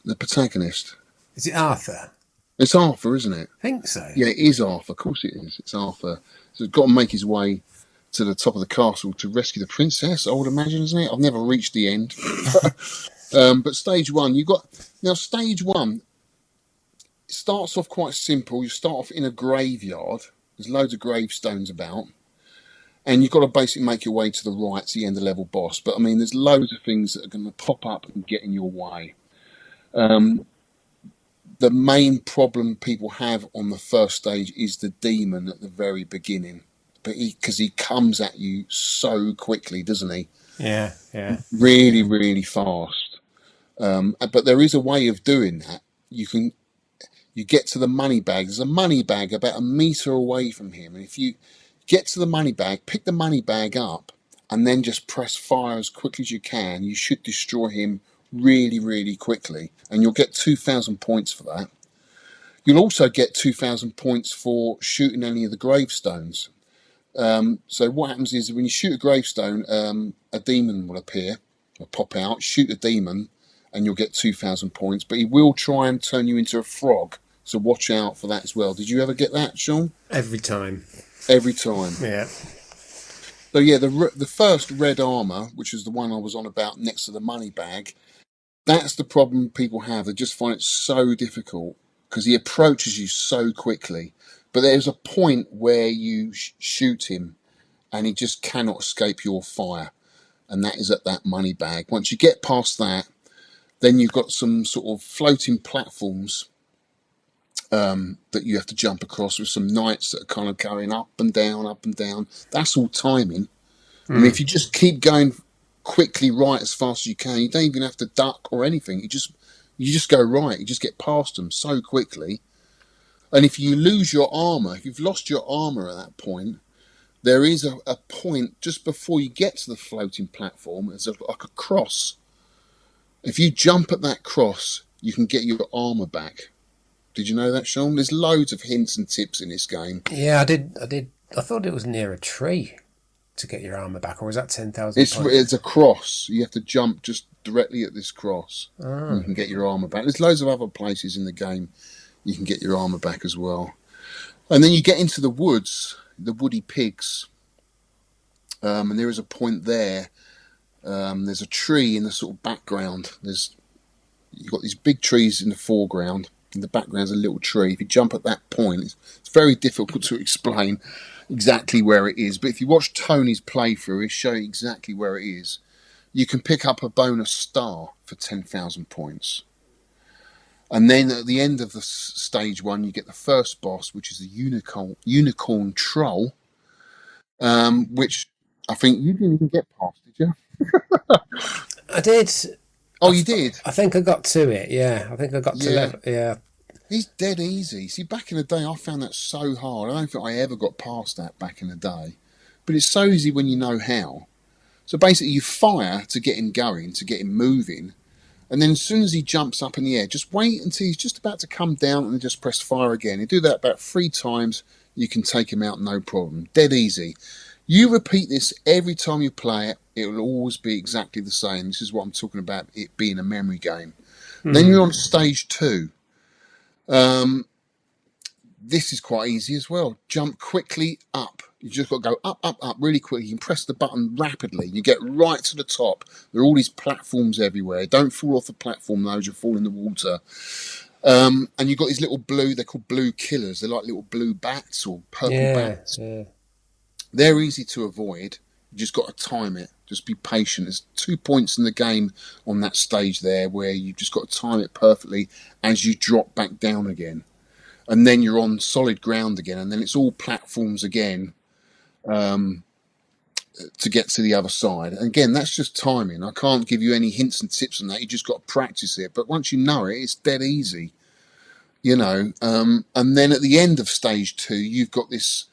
The protagonist. Is it Arthur? It's Arthur, isn't it? I think so. Yeah, it is Arthur. Of course it is. It's Arthur. So he's got to make his way to the top of the castle to rescue the princess, I would imagine, isn't it? I've never reached the end. But stage 1, stage 1 starts off quite simple. You start off in a graveyard. There's loads of gravestones about. And you've got to basically make your way to the right to the end of level boss. But I mean, there's loads of things that are going to pop up and get in your way. The main problem people have on the first stage is the demon at the very beginning. Because he comes at you so quickly, doesn't he? Yeah. Really, really fast. But there is a way of doing that. You get to the money bag. There's a money bag about a metre away from him. And if you get to the money bag, pick the money bag up, and then just press fire as quickly as you can, you should destroy him really, really quickly. And you'll get 2,000 points for that. You'll also get 2,000 points for shooting any of the gravestones. So what happens is when you shoot a gravestone, a demon will appear or pop out. Shoot a demon, and you'll get 2,000 points. But he will try and turn you into a frog, so watch out for that as well. Did you ever get that, Shaun? Every time. Every time. Yeah. So yeah, the first red armor, which is the one I was on about next to the money bag, that's the problem people have. They just find it so difficult because he approaches you so quickly. But there's a point where you shoot him and he just cannot escape your fire. And that is at that money bag. Once you get past that, then you've got some sort of floating platforms that you have to jump across with some knights that are kind of going up and down, up and down. That's all timing. I mean, if you just keep going quickly right as fast as you can, you don't even have to duck or anything. You just go right. You just get past them so quickly. And if you lose your armor, if you've lost your armor at that point, there is a point just before you get to the floating platform. There's like a cross. If you jump at that cross, you can get your armor back. Did you know that, Shaun? There's loads of hints and tips in this game. Yeah, I did. I thought it was near a tree to get your armor back, or was that 10,000 points? It's a cross. You have to jump just directly at this cross. Oh. You can get your armor back. There's loads of other places in the game you can get your armor back as well. And then you get into the woods, the woody pigs. And there is a point there. There's a tree in the sort of background. You've got these big trees in the foreground. In the background's a little tree. If you jump at that point, it's very difficult to explain exactly where it is. But if you watch Tony's playthrough, he'll show you exactly where it is. You can pick up a bonus star for 10,000 points. And then at the end of the stage one, you get the first boss, which is the unicorn troll, which I think you didn't even get past, did you? I did. Oh, you did? I think I got to it, yeah. I think I got to level, yeah. He's dead easy. See, back in the day, I found that so hard. I don't think I ever got past that back in the day. But it's so easy when you know how. So basically, you fire to get him going, to get him moving. And then as soon as he jumps up in the air, just wait until he's just about to come down and just press fire again. You do that about 3 times, you can take him out no problem. Dead easy. You repeat this every time you play it, it will always be exactly the same. This is what I'm talking about, it being a memory game. Then you're on stage 2. This is quite easy as well. Jump quickly up. You just got to go up, up, up really quickly. You can press the button rapidly. You get right to the top. There are all these platforms everywhere. Don't fall off the platform, though, as you fall in the water. And you've got these little blue, they're called blue killers. They're like little blue bats or purple bats. Yeah. They're easy to avoid. You just got to time it. Just be patient. There's 2 points in the game on that stage there where you've just got to time it perfectly as you drop back down again. And then you're on solid ground again. And then it's all platforms again to get to the other side. And again, that's just timing. I can't give you any hints and tips on that. You just got to practice it. But once you know it, it's dead easy. You know. And then at the end of stage 2, you've got these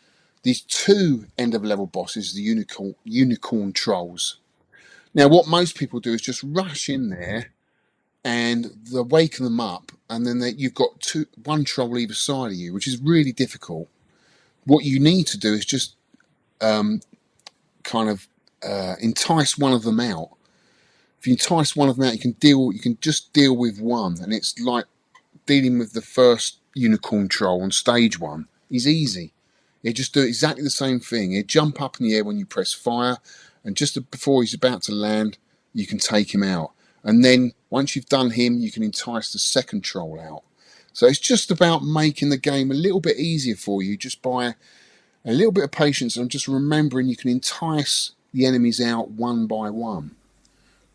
2 end-of-level bosses, the unicorn trolls. Now, what most people do is just rush in there and they waken them up, and then you've got 1 troll either side of you, which is really difficult. What you need to do is just entice one of them out. If you entice one of them out, you can just deal with one, and it's like dealing with the first unicorn troll on stage 1. He's easy. You just do exactly the same thing. You jump up in the air when you press fire, and just before he's about to land, you can take him out. And then once you've done him, you can entice the second troll out. So it's just about making the game a little bit easier for you, just by a little bit of patience and just remembering you can entice the enemies out one by one.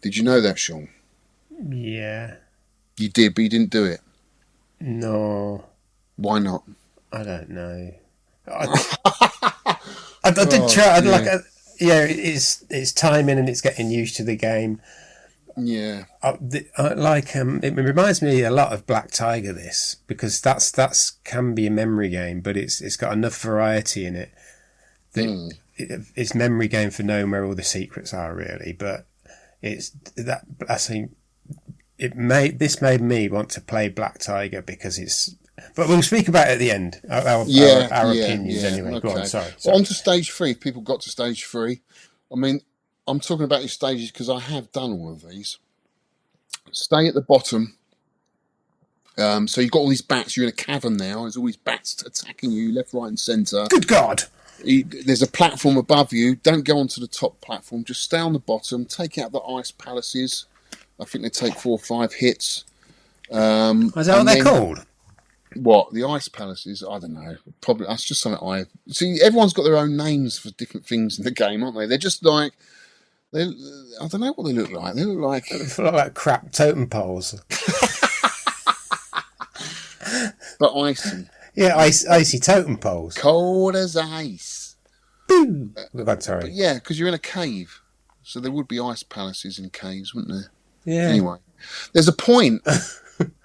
Did you know that, Shaun? Yeah. You did, but you didn't do it. No. Why not? I don't know. I did try. It's timing and it's getting used to the game. Yeah. It reminds me a lot of Black Tiger. This, because that's can be a memory game, but it's got enough variety in it that it's memory game for knowing where all the secrets are, really. But it's that I think this made me want to play Black Tiger because it's But we'll speak about it at the end. Our opinions anyway. Go on. Okay. Sorry. Well, on to stage 3. If people got to stage 3, I mean, I'm talking about these stages because I have done all of these. Stay at the bottom. So you've got all these bats. You're in a cavern now. There's all these bats attacking you left, right, and centre. Good God! There's a platform above you. Don't go onto the top platform. Just stay on the bottom. Take out the ice palaces. I think they take 4 or 5 hits. Is that what they're called? What, the ice palaces? I don't know. Probably that's just something I see. Everyone's got their own names for different things in the game, aren't they? They're just like I don't know what they look like. They look like crap totem poles. But icy. Yeah, icy totem poles. Cold as ice. Boom. Sorry. But yeah, because you're in a cave, so there would be ice palaces in caves, wouldn't there? Yeah. Anyway, there's a point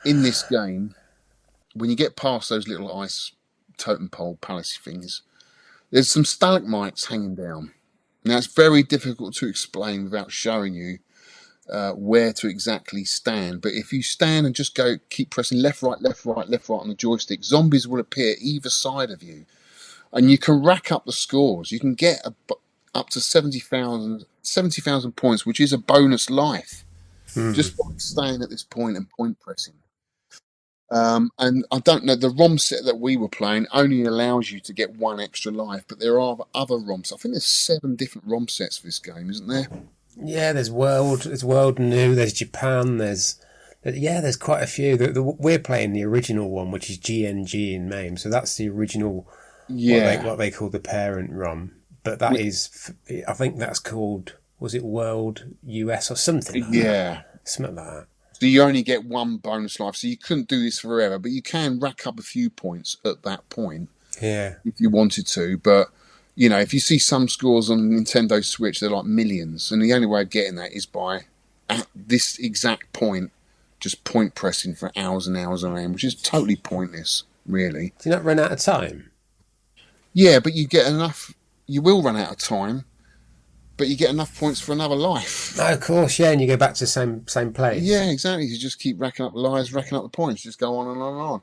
in this game when you get past those little ice totem pole palace things. There's some stalagmites hanging down. Now it's very difficult to explain without showing you where to exactly stand. But if you stand and just keep pressing left, right, left, right, left, right on the joystick, zombies will appear either side of you, and you can rack up the scores. You can get up to 70,000 points, which is a bonus life, just by staying at this point and point pressing. And I don't know, the ROM set that we were playing only allows you to get 1 extra life, but there are other ROMs. I think there's 7 different ROM sets for this game, isn't there? Yeah, there's World New, there's Japan, there's quite a few. We're playing the original one, which is GNG in MAME, so that's the original, what they call the parent ROM. But that is, I think that's called, was it World US or something like that? Something like that. So you only get 1 bonus life, so you couldn't do this forever, but you can rack up a few points at that point. Yeah. If you wanted to, but you know, if you see some scores on Nintendo Switch, they're like millions, and the only way of getting that is by, at this exact point, just point pressing for hours and hours on end, which is totally pointless, really. Do you not run out of time? Yeah, but you get enough. You will run out of time, but you get enough points for another life. No, of course, yeah, and you go back to the same place. Yeah, exactly. You just keep racking up the lives, racking up the points, just go on and on and on.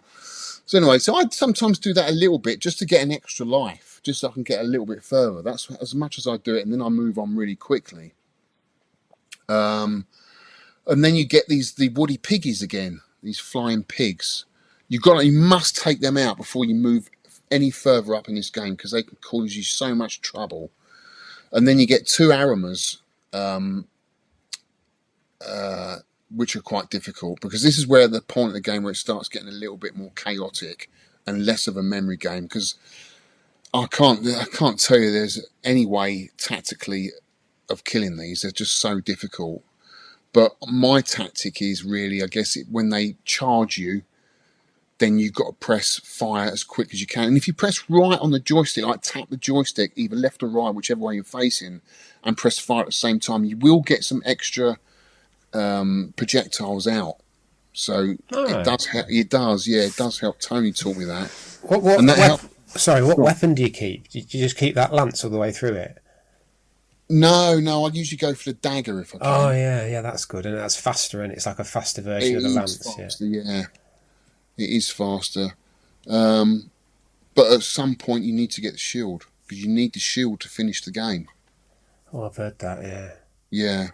So anyway, I'd sometimes do that a little bit just to get an extra life, just so I can get a little bit further. That's as much as I do it, and then I move on really quickly. And then you get the woody piggies again, these flying pigs. You must take them out before you move any further up in this game, because they can cause you so much trouble. And then you get 2 Aramas, which are quite difficult, because this is where the point of the game where it starts getting a little bit more chaotic and less of a memory game, because I can't tell you there's any way tactically of killing these. They're just so difficult. But my tactic is really, I guess, when they charge you, then you've got to press fire as quick as you can. And if you press right on the joystick, like tap the joystick, either left or right, whichever way you're facing, and press fire at the same time, you will get some extra projectiles out. So it does help. Tony taught me that. What weapon do you keep? Do you just keep that lance all the way through it? No, I usually go for the dagger if I can. Oh yeah, that's good, and that's faster, and it's like a faster version of the lance. Faster, yeah. It is faster. But at some point you need to get the shield, because you need the shield to finish the game. Oh, I've heard that, yeah. Yeah.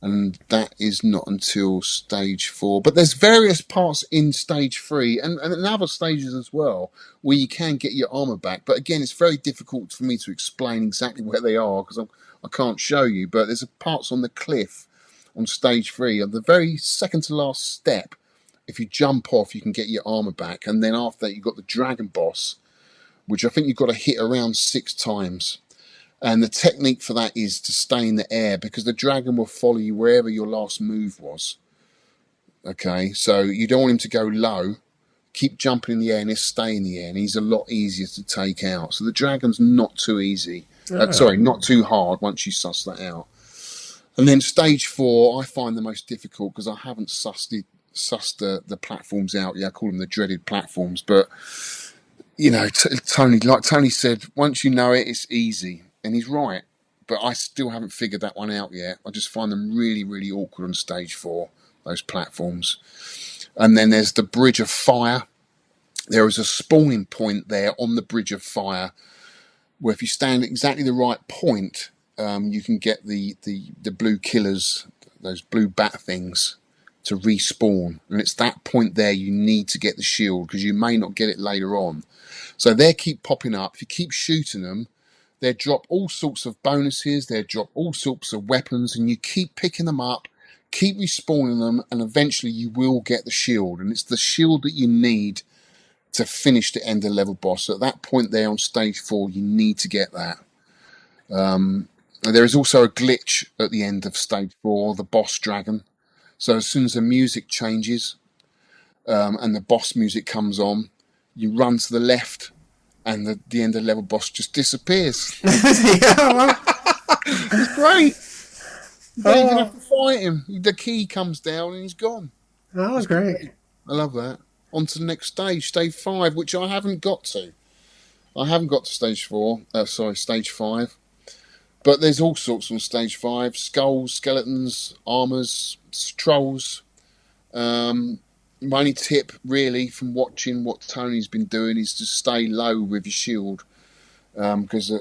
And that is not until stage 4. But there's various parts in stage 3 and in other stages as well where you can get your armor back. But again, it's very difficult for me to explain exactly where they are, because I can't show you. But there's parts on the cliff on stage 3. On the very second to last step, if you jump off, you can get your armor back. And then after that, you've got the dragon boss, which I think you've got to hit around 6 times. And the technique for that is to stay in the air, because the dragon will follow you wherever your last move was. Okay, so you don't want him to go low. Keep jumping in the air and he'll stay in the air, and he's a lot easier to take out. So the dragon's not too easy. Not too hard once you suss that out. And then stage 4, I find the most difficult, because I haven't sussed the platforms out yet. I call them the dreaded platforms. But, you know, like Tony said, once you know it, it's easy. And he's right, but I still haven't figured that one out yet. I just find them really, really awkward on stage 4, those platforms. And then there's the Bridge of Fire, there is a spawning point there on the Bridge of Fire, where if you stand at exactly the right point, you can get the blue killers, those blue bat things, to respawn. And it's that point there you need to get the shield, because you may not get it later on. So they keep popping up. If you keep shooting them, they drop all sorts of bonuses, they drop all sorts of weapons, and you keep picking them up, keep respawning them, and eventually you will get the shield. And it's the shield that you need to finish the end of level boss. So at that point there on stage 4, you need to get that. There is also a glitch at the end of stage 4, the boss dragon. So as soon as the music changes and the boss music comes on, you run to the left and the end of level boss just disappears. It's great. You don't even have to fight him. The key comes down and he's gone. Oh, that's great. I love that. On to the next stage, stage 5, which I haven't got to. I haven't got to stage 5. But there's all sorts on stage 5. Skulls, skeletons, armours, trolls. My only tip, really, from watching what Tony's been doing is to stay low with your shield. Because,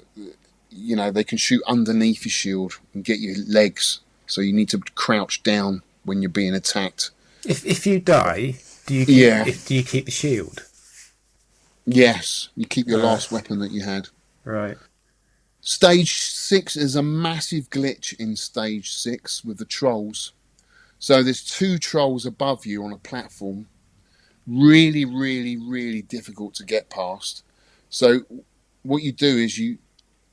they can shoot underneath your shield and get your legs. So you need to crouch down when you're being attacked. If you die, do you keep the shield? Yes, you keep your last weapon that you had. Right. Stage 6 is a massive glitch in stage 6 with the trolls. So there's 2 trolls above you on a platform. Really, really, really difficult to get past. So what you do is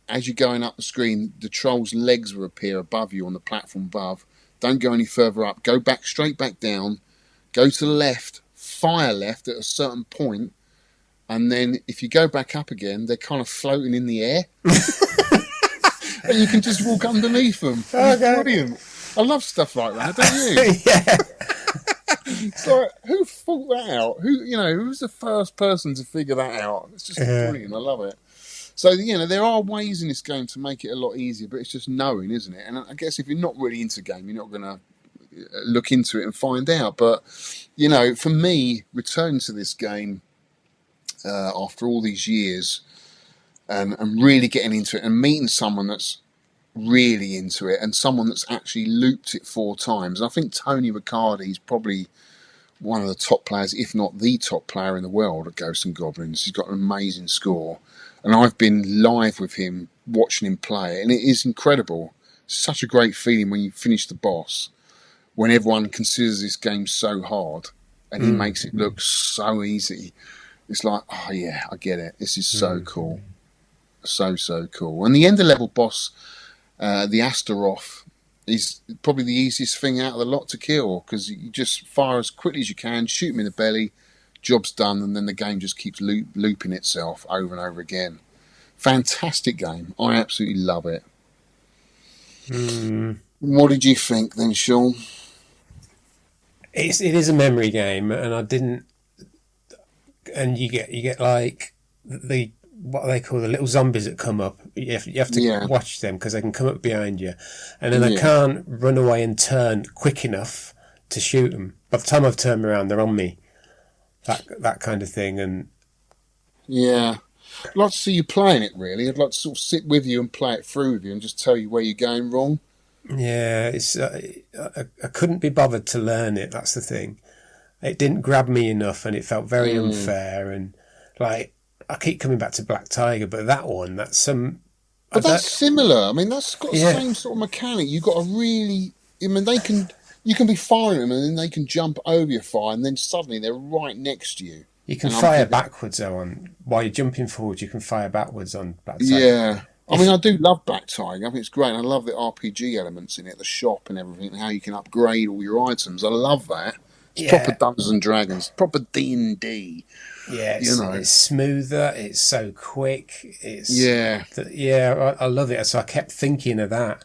as you're going up the screen, the troll's legs will appear above you on the platform above. Don't go any further up. Go straight back down. Go to the left. Fire left at a certain point. And then if you go back up again, they're kind of floating in the air. And you can just walk underneath them. It's brilliant. I love stuff like that, don't you? Yeah. So who thought that out? Who's the first person to figure that out? It's just brilliant. I love it. So, there are ways in this game to make it a lot easier, but it's just knowing, isn't it? And I guess if you're not really into the game, you're not going to look into it and find out. But, for me, returning to this game after all these years and really getting into it and meeting someone that's really into it and someone that's actually looped it 4 times. And I think Tony Riccardi is probably one of the top players, if not the top player in the world at Ghosts and Goblins. He's got an amazing score. And I've been live with him, watching him play, and it is incredible. Such a great feeling when you finish the boss, when everyone considers this game so hard, and he makes it look so easy. It's like, oh yeah, I get it. This is so cool. So cool. And the end of level boss, the Astaroth, is probably the easiest thing out of the lot to kill, because you just fire as quickly as you can, shoot him in the belly, job's done, and then the game just keeps looping itself over and over again. Fantastic game. I absolutely love it. What did you think then, Shaun? It is a memory game, and I didn't. And you get like what they call the little zombies that come up. You have to watch them because they can come up behind you, and then I can't run away and turn quick enough to shoot them. By the time I've turned around, they're on me. That kind of thing, and I'd like to see you playing it. Really, I'd like to sort of sit with you and play it through with you, and just tell you where you're going wrong. Yeah, it's I couldn't be bothered to learn it. That's the thing. It didn't grab me enough, and it felt very unfair. And like I keep coming back to Black Tiger, but that one, that's some. But that's similar. I mean, that's got the same sort of mechanic. You got to really. I mean, you can be firing them, and then they can jump over your fire, and then suddenly they're right next to you. You can fire backwards though while you're jumping forward. You can fire backwards on Black Tiger. Yeah. I mean, I do love Black Tiger. I think it's great. And I love the RPG elements in it, the shop and everything, and how you can upgrade all your items. I love that. It's proper Dungeons and Dragons, proper D&D. Yeah, it's smoother. It's so quick. I love it. So I kept thinking of that.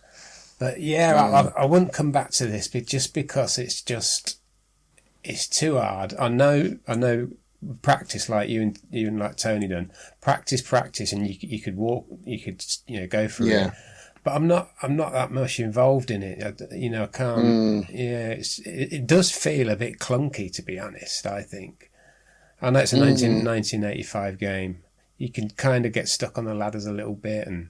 But I wouldn't come back to this, just because it's too hard. I know. Practice like you and like Tony done. Practice, and you could walk. You could go through it. But I'm not that much involved in it. I can't. Yeah, it does feel a bit clunky, to be honest. I think. I know it's a 1985 game. You can kind of get stuck on the ladders a little bit, and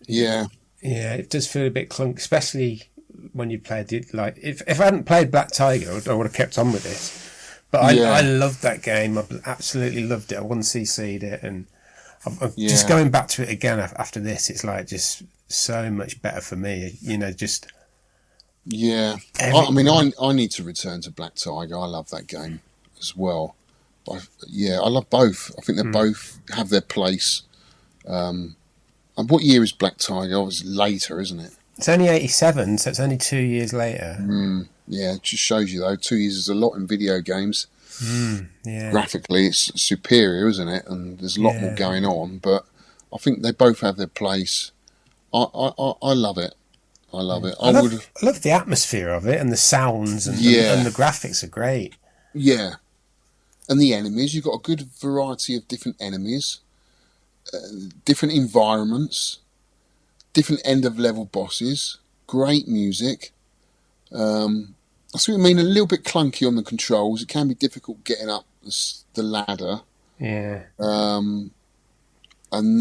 Yeah. yeah, it does feel a bit clunky, especially when you played it. Like if I hadn't played Black Tiger, I would have kept on with this. But I loved that game. I absolutely loved it. I 1cc'd it, and I'm just going back to it again after this. It's like just so much better for me. You know, just Yeah. I need to return to Black Tiger. I love that game as well. I love both. I think they both have their place. And what year is Black Tiger? Obviously later, isn't it? It's only 87, so it's only 2 years later. Yeah, it just shows you though. 2 years is a lot in video games. Yeah. Graphically, it's superior, isn't it? And there's a lot more going on. But I think they both have their place. I love it. I love it. I love the atmosphere of it and the sounds and the graphics are great. Yeah. And the enemies, you've got a good variety of different enemies, different environments, different end of level bosses, great music. I see what you mean, a little bit clunky on the controls. It can be difficult getting up the ladder. Yeah. And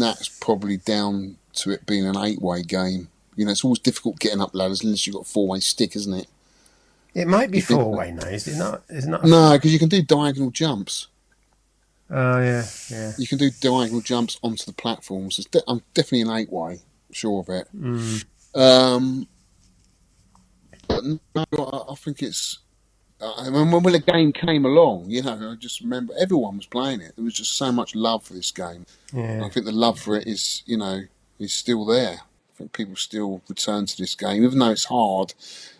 that's probably down to it being an 8-way game. You know, it's always difficult getting up ladders unless you've got a 4-way stick, isn't it? It might be 4-way now, is it not? Is it not? No, because you can do diagonal jumps. Oh, yeah. You can do diagonal jumps onto the platforms. I'm definitely an 8-way, sure of it. But no, I think it's... when the game came along, you know, I just remember everyone was playing it. There was just so much love for this game. Yeah. And I think the love for it is, you know, is still there. I think people still return to this game, even though it's hard.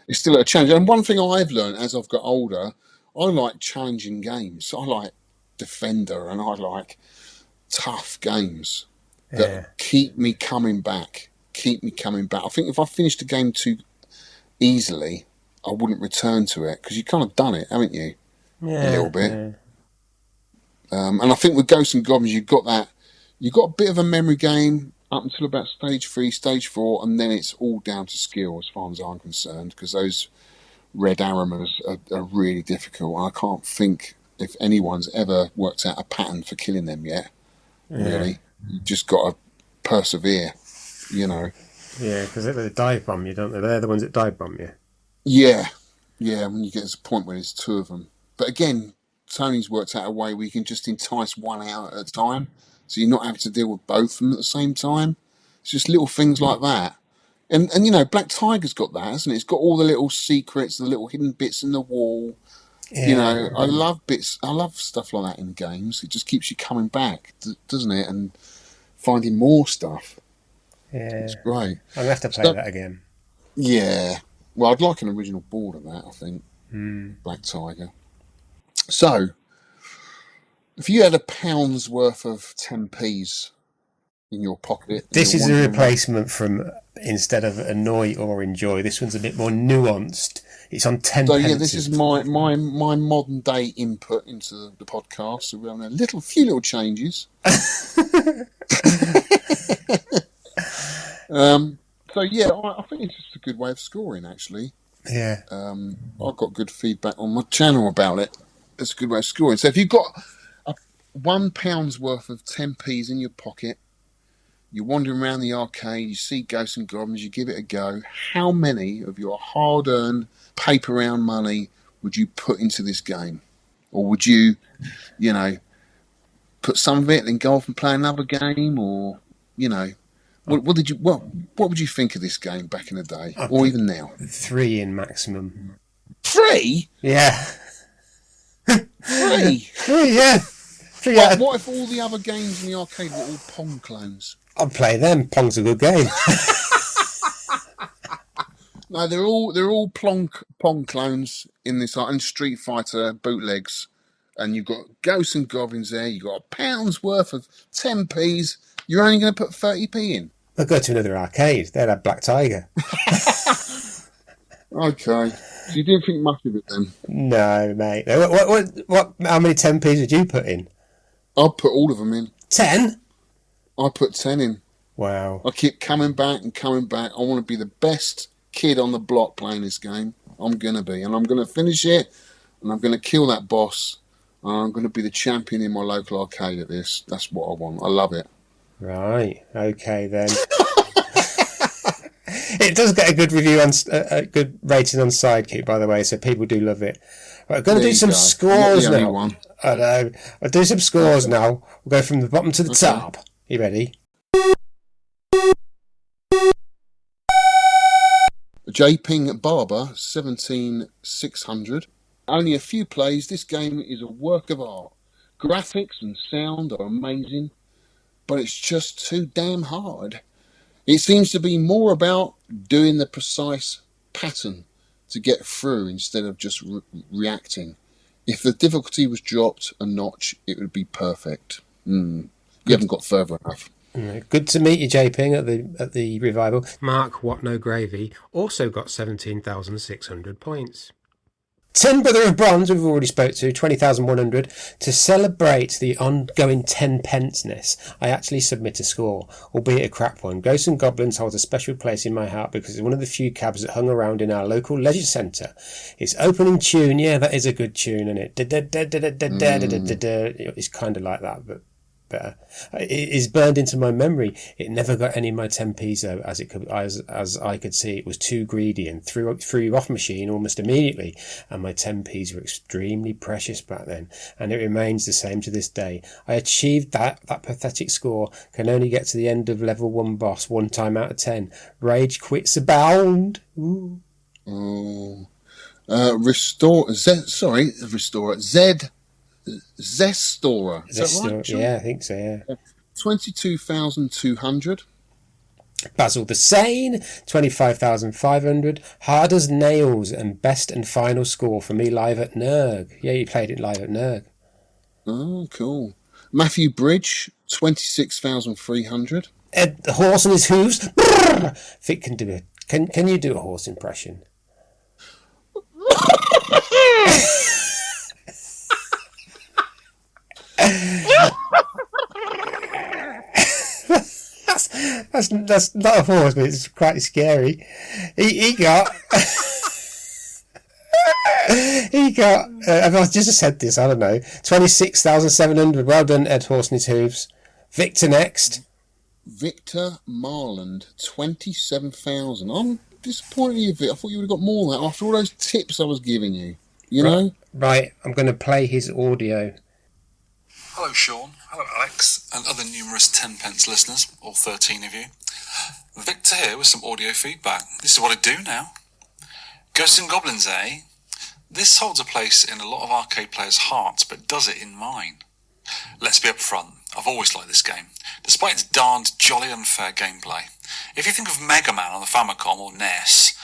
It's still a challenge. And one thing I've learned as I've got older, I like challenging games. I like Defender and I like tough games that keep me coming back. I think if I finished the game too easily, I wouldn't return to it because you've kind of done it, haven't you? Yeah. A little bit. Yeah. And I think with Ghosts and Goblins, you've got a bit of a memory game up until about stage 3, stage 4, and then it's all down to skill as far as I'm concerned, because those red aromas are really difficult. And I can't think if anyone's ever worked out a pattern for killing them yet. Really, you just got to persevere, you know. Yeah, because they dive bomb you, don't they? They're the ones that dive bomb you. Yeah. When you get to a point where there's 2 of them, but again, Tony's worked out a way where you can just entice one out at a time. So you're not having to deal with both of them at the same time. It's just little things like that. And you know, Black Tiger's got that, hasn't it? It's got all the little secrets, the little hidden bits in the wall. Yeah. You know, I love stuff like that in games. It just keeps you coming back, doesn't it? And finding more stuff. Yeah. It's great. I'm going to have to play that again. Yeah. Well, I'd like an original board of that, I think. Black Tiger. So, if you had £1 worth of 10p's in your pocket... This is a replacement from, instead of annoy or enjoy, this one's a bit more nuanced. It's on 10 So, pence. yeah, this is my modern day input into the podcast. So we're having a few little changes. So, yeah, I think it's just a good way of scoring, actually. Yeah. I got good feedback on my channel about it. It's a good way of scoring. So if you've got £1 worth of 10p's in your pocket, you're wandering around the arcade, you see Ghosts and Goblins, you give it a go, how many of your hard-earned paper round money would you put into this game? Or would you, you know, put some of it and go off and play another game? Or, you know, what would you think of this game back in the day, or even now? 3 in maximum. 3? Yeah. 3? 3, yeah. 3, yeah. What if all the other games in the arcade were all Pong clones? I'd play them. Pong's a good game. No, they're all Pong clones in this, and Street Fighter bootlegs. And you've got Ghosts and Goblins there. You've got £1 worth of 10p's. You're only going to put 30p in. I'll go to another arcade. They'd have Black Tiger. Okay. So you didn't think much of it then? No, mate. What? How many 10p's did you put in? I put all of them in. 10? I put 10 in. Wow. I keep coming back and coming back. I want to be the best kid on the block playing this game. I'm going to be. And I'm going to finish it. And I'm going to kill that boss. I'm going to be the champion in my local arcade at this. That's what I want. I love it. Right. Okay then. It does get a good review on a good rating on Sidekick, by the way, so people do love it. Right, I'm going to do some scores now. One. I know. I'll do some scores now. We'll go from the bottom to the top. You ready? J-Ping Barber, 17600. Only a few plays. This game is a work of art. Graphics and sound are amazing, but it's just too damn hard. It seems to be more about doing the precise pattern to get through instead of just reacting. If the difficulty was dropped a notch, it would be perfect. You haven't got further enough. Good to meet you, J-Ping, at the revival. Mark What No Gravy also got 17,600 points. Tin Brother of Bronze, we've already spoke to, 20,100. To celebrate the ongoing 10 pence-ness, I actually submit a score, albeit a crap one. Ghosts and Goblins holds a special place in my heart because it's one of the few cabs that hung around in our local leisure centre. Its opening tune, yeah, that is a good tune, isn't it? It's kind of like that, but better. It is burned into my memory. It never got any of my 10p's though, as I could see. It was too greedy and threw you off machine almost immediately, and my 10p's were extremely precious back then, and it remains the same to this day. I achieved that pathetic score, can only get to the end of level 1 boss 1 time out of 10. Rage quits abound. Ooh. Restorer Zestorer. Is that right, Shaun? Yeah, I think so, yeah. 22,200. Basil the Sane, 25,500. Hard as nails, and best and final score for me live at NERG. Yeah, you played it live at NERG. Oh, cool. Matthew Bridge, 26,300. Ed the horse and his hooves. Vic can do it. Can you do a horse impression? That's not a horse, but it's quite scary. He got I've just said this, I don't know, 26,700. Well done, Ed Horse and his hooves. Victor next. Victor Marland, 27,000. I'm disappointed in you, Vic. I thought you would have got more than that after all those tips I was giving you. You know? Right, I'm going to play his audio. Hello, Shaun. Hello, Alex, and other numerous 10 pence listeners, all 13 of you. Victor here with some audio feedback. This is what I do now. Ghosts and Goblins, eh? This holds a place in a lot of arcade players' hearts, but does it in mine? Let's be upfront. I've always liked this game, despite its darned jolly unfair gameplay. If you think of Mega Man on the Famicom or NES,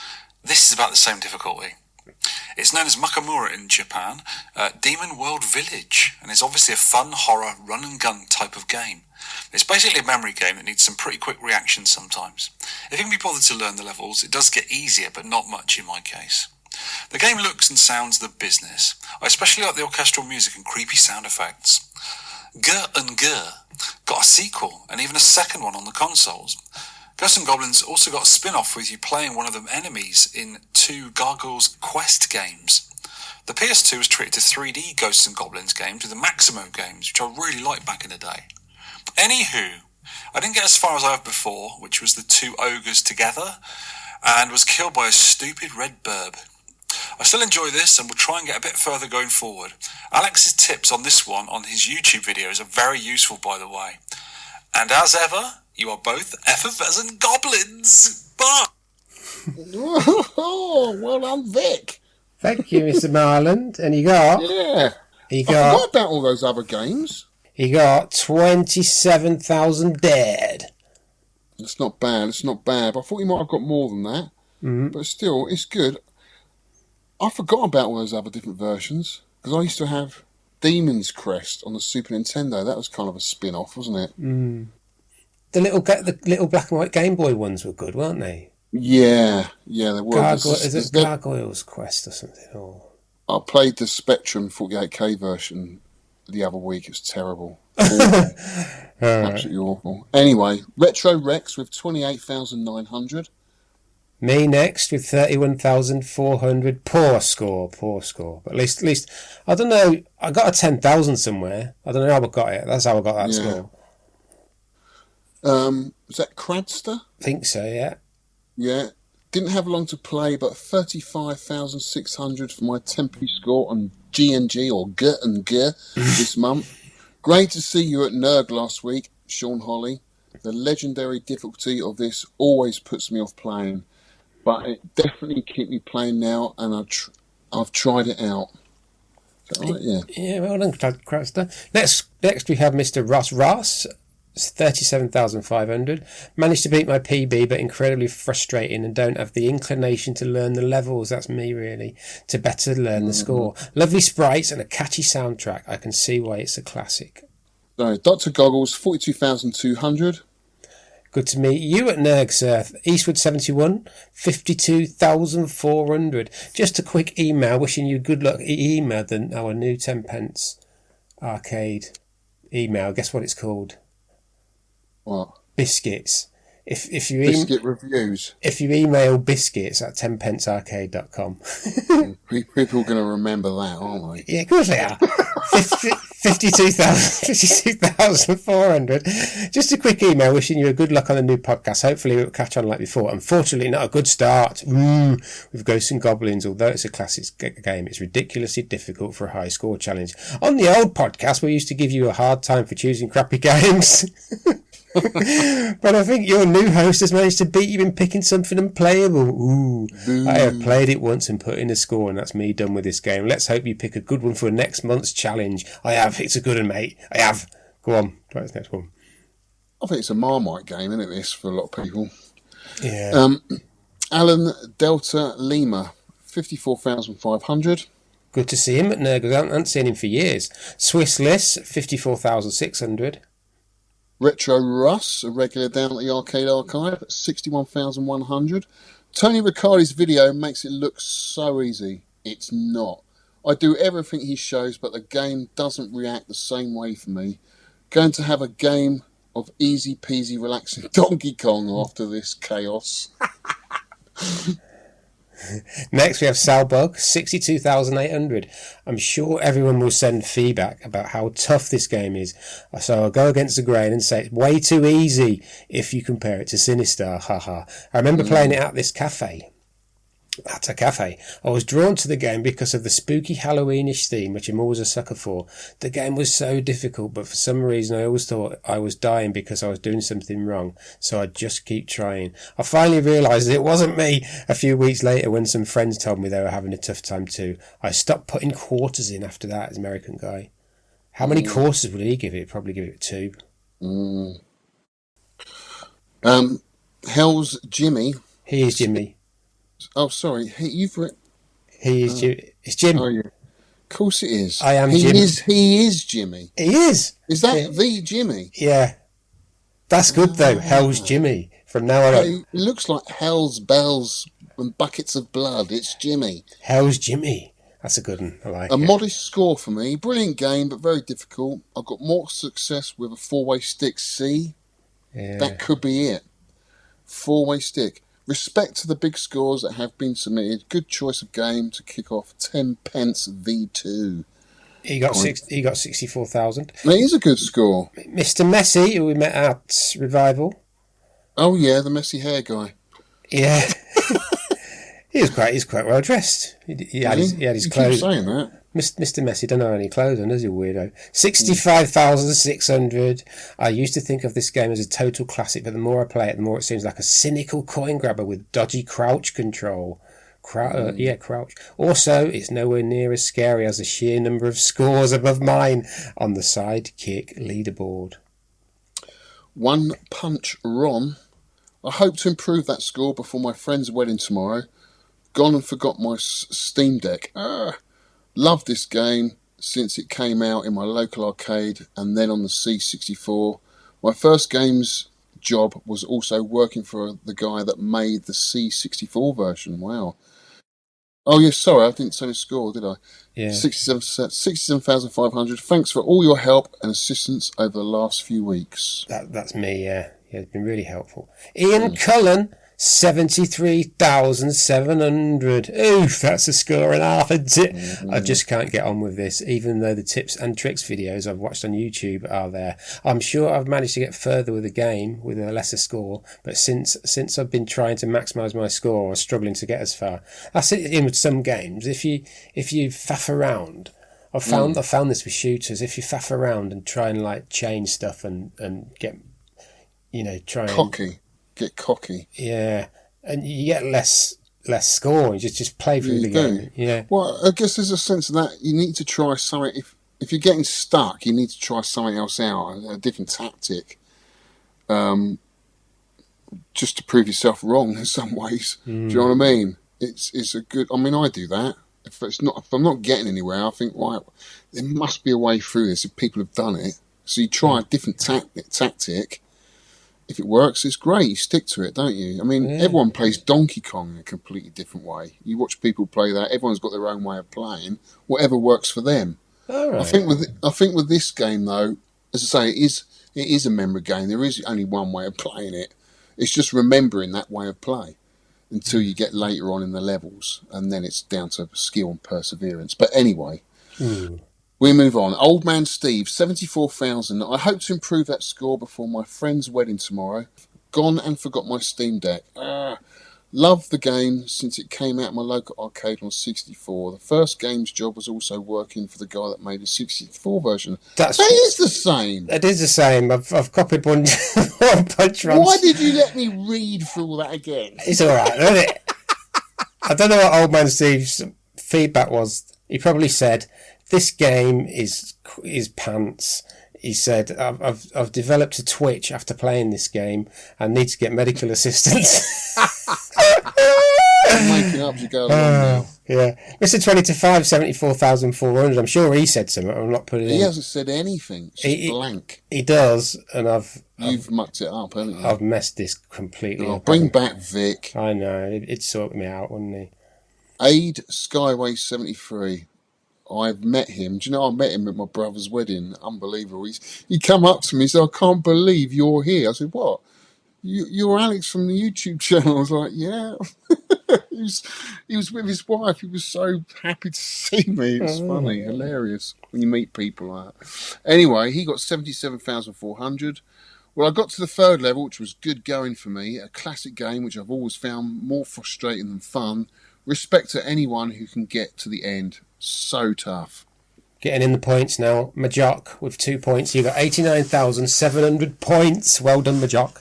this is about the same difficulty. It's known as Makamura in Japan, Demon World Village, and it's obviously a fun horror run-and-gun type of game. It's basically a memory game that needs some pretty quick reactions sometimes. If you can be bothered to learn the levels, it does get easier, but not much in my case. The game looks and sounds the business. I especially like the orchestral music and creepy sound effects. Gur and Gur got a sequel, and even a second one on the consoles. Ghosts and Goblins also got a spin-off with you playing one of them enemies in 2 Gargoyles Quest games. The PS2 was treated to 3D Ghosts and Goblins games with the Maximo games, which I really liked back in the day. Anywho, I didn't get as far as I have before, which was the 2 ogres together, and was killed by a stupid red burb. I still enjoy this and will try and get a bit further going forward. Alex's tips on this one on his YouTube videos are very useful, by the way. And as ever, you are both effervescent goblins. Bye! Oh, well done, Vic. Thank you, Mr. Marland. And you got... Yeah. I forgot about all those other games. He got 27,000 dead. It's not bad. I thought you might have got more than that. Mm-hmm. But still, it's good. I forgot about all those other different versions, because I used to have Demon's Crest on the Super Nintendo. That was kind of a spin-off, wasn't it? Mm. The little black and white Game Boy ones were good, weren't they? Yeah, they were. Is it Gargoyles Quest or something? Or... I played the Spectrum 48K version the other week. It was terrible. Absolutely awful. Anyway, Retro Rex with 28,900. Me next with 31,400. Poor score. But at least, I don't know, I got a 10,000 somewhere. I don't know how I got it. That's how I got that score. Was that Cradster? Think so, yeah. Yeah. Didn't have long to play, but 35,600 for my Tempe score on G&G or G and G this month. Great to see you at NERG last week, Shaun Holly. The legendary difficulty of this always puts me off playing, but it definitely keeps me playing now, and I've tried it out. Is that right? Yeah. Yeah, well done, Cradster. Next we have Mr. Ross. 37,500. Managed to beat my PB, but incredibly frustrating and don't have the inclination to learn the levels. That's me, really. To better learn the score. Lovely sprites and a catchy soundtrack. I can see why it's a classic. So, Dr. Goggles, 42,200. Good to meet you at NERG, sir. Eastwood 71, 52,400. Just a quick email wishing you good luck. He emailed our new 10 pence arcade email. Guess what it's called? What? Biscuits. If you Biscuit reviews. If you email biscuits at 10pencearcade.com. People are going to remember that, aren't they? Yeah, of course they are. 52,400. Just a quick email wishing you a good luck on the new podcast. Hopefully it will catch on like before. Unfortunately, not a good start. With Ghosts and Goblins, although it's a classic game, it's ridiculously difficult for a high score challenge. On the old podcast, we used to give you a hard time for choosing crappy games. But I think your new host has managed to beat you in picking something unplayable. Ooh. I have played it once and put in a score, and that's me done with this game. Let's hope you pick a good one for next month's challenge. I have. It's a good one, mate. I have. Go on. What's the next one? I think it's a Marmite game, isn't it, this, for a lot of people? Yeah. Alan Delta Lima, 54,500. Good to see him at Nurgle. I haven't seen him for years. Swiss Liss, 54,600. Retro Russ, a regular down at the Arcade Archive, 61,100. Tony Riccardi's video makes it look so easy. It's not. I do everything he shows, but the game doesn't react the same way for me. Going to have a game of easy peasy relaxing Donkey Kong after this chaos. Next we have Salbug, 62,800. I'm sure everyone will send feedback about how tough this game is, so I'll go against the grain and say it's way too easy if you compare it to Sinistar, haha. I remember playing it at a cafe. I was drawn to the game because of the spooky Halloweenish theme, which I'm always a sucker for. The game was so difficult, but for some reason I always thought I was dying because I was doing something wrong, so I'd just keep trying. I finally realised that it wasn't me a few weeks later when some friends told me they were having a tough time too. I stopped putting quarters in after that, as an American guy. How many quarters would he give it? Probably give it 2. Hell's Jimmy. He is Jimmy. Oh, sorry. You've written... He is Jim. It's Jim. Oh, yeah. Of course it is. I am Jim. He is Jimmy. He is. Is that the Jimmy? Yeah. That's good, though. Hell's Jimmy. From now on. It looks like Hell's Bells and Buckets of Blood. It's Jimmy. Hell's Jimmy. That's a good one. I like it. A modest score for me. Brilliant game, but very difficult. I've got more success with a 4-way stick C. Yeah. That could be it. 4-way stick. Respect to the big scores that have been submitted. Good choice of game to kick off 10 pence V2. He got 64,000. That is a good score. Mr. Messi, who we met at Revival. Oh yeah, the messy hair guy. Yeah. He's quite well dressed. He had his clothes. Keep saying that. Mr. Messi don't have any clothes on, does he, weirdo? 65,600. I used to think of this game as a total classic, but the more I play it, the more it seems like a cynical coin grabber with dodgy crouch control. Crouch. Also, it's nowhere near as scary as the sheer number of scores above mine on the sidekick leaderboard. One Punch Ron. I hope to improve that score before my friend's wedding tomorrow. Gone and forgot my Steam Deck. Love this game since it came out in my local arcade and then on the C64. My first game's job was also working for the guy that made the C64 version. Wow. Oh, yeah, sorry, I didn't say the score, did I? Yeah. 67,500. Thanks for all your help and assistance over the last few weeks. That's me, yeah. Yeah, it's been really helpful. Ian Cullen, 73,700. Oof, that's a score and a half, isn't it? I just can't get on with this, even though the tips and tricks videos I've watched on YouTube are there. I'm sure I've managed to get further with the game with a lesser score, but since I've been trying to maximise my score or struggling to get as far. That's it in with some games. If you faff around, I found this with shooters. If you faff around and try and like change stuff and get, try and get cocky. Yeah, and you get less score. You just play through the game. Yeah. Well, I guess there's a sense of that you need to try something. If you're getting stuck, you need to try something else out, a different tactic, just to prove yourself wrong in some ways. Do you know what I mean? It's a good. I mean, I do that. If I'm not getting anywhere, I think, right, there must be a way through this if people have done it. So you try a different tactic. If it works, it's great. You stick to it, don't you? I mean, everyone plays Donkey Kong in a completely different way. You watch people play that. Everyone's got their own way of playing. Whatever works for them. All right. I think with this game though, as I say, it is a memory game. There is only one way of playing it. It's just remembering that way of play until you get later on in the levels, and then it's down to skill and perseverance. But anyway. We move on. Old Man Steve, 74,000. I hope to improve that score before my friend's wedding tomorrow. Gone and forgot my Steam Deck. Love the game since it came out in my local arcade on 64. The first game's job was also working for the guy that made the 64 version. That is the same. It is the same. I've copied one punch runs. Why did you let me read through all that again? It's all right, isn't it? I don't know what Old Man Steve's feedback was. He probably said, "This game is pants." He said, I've developed a twitch after playing this game and need to get medical assistance. I'm making up as you go along now. Yeah. Mr. 20 to 5, 74,400. I'm sure he said something. I'm not putting it in. He hasn't said anything. It's just blank. He does, and You've mucked it up, haven't you? I've messed this completely up. Bring back Vic. I know. It'd sort me out, wouldn't he? Aid Skyway 73. I've met him. Do you know I met him at my brother's wedding? Unbelievable. He come up to me and said, "I can't believe you're here." I said, "What? You're Alex from the YouTube channel?" I was like, "Yeah." he was with his wife. He was so happy to see me. It was funny, hilarious when you meet people like that. Anyway, he got 77,400. Well, I got to the third level, which was good going for me. A classic game, which I've always found more frustrating than fun. Respect to anyone who can get to the end. So tough. Getting in the points now. Majock with 2 points. You got 89,700 points. Well done, Majock.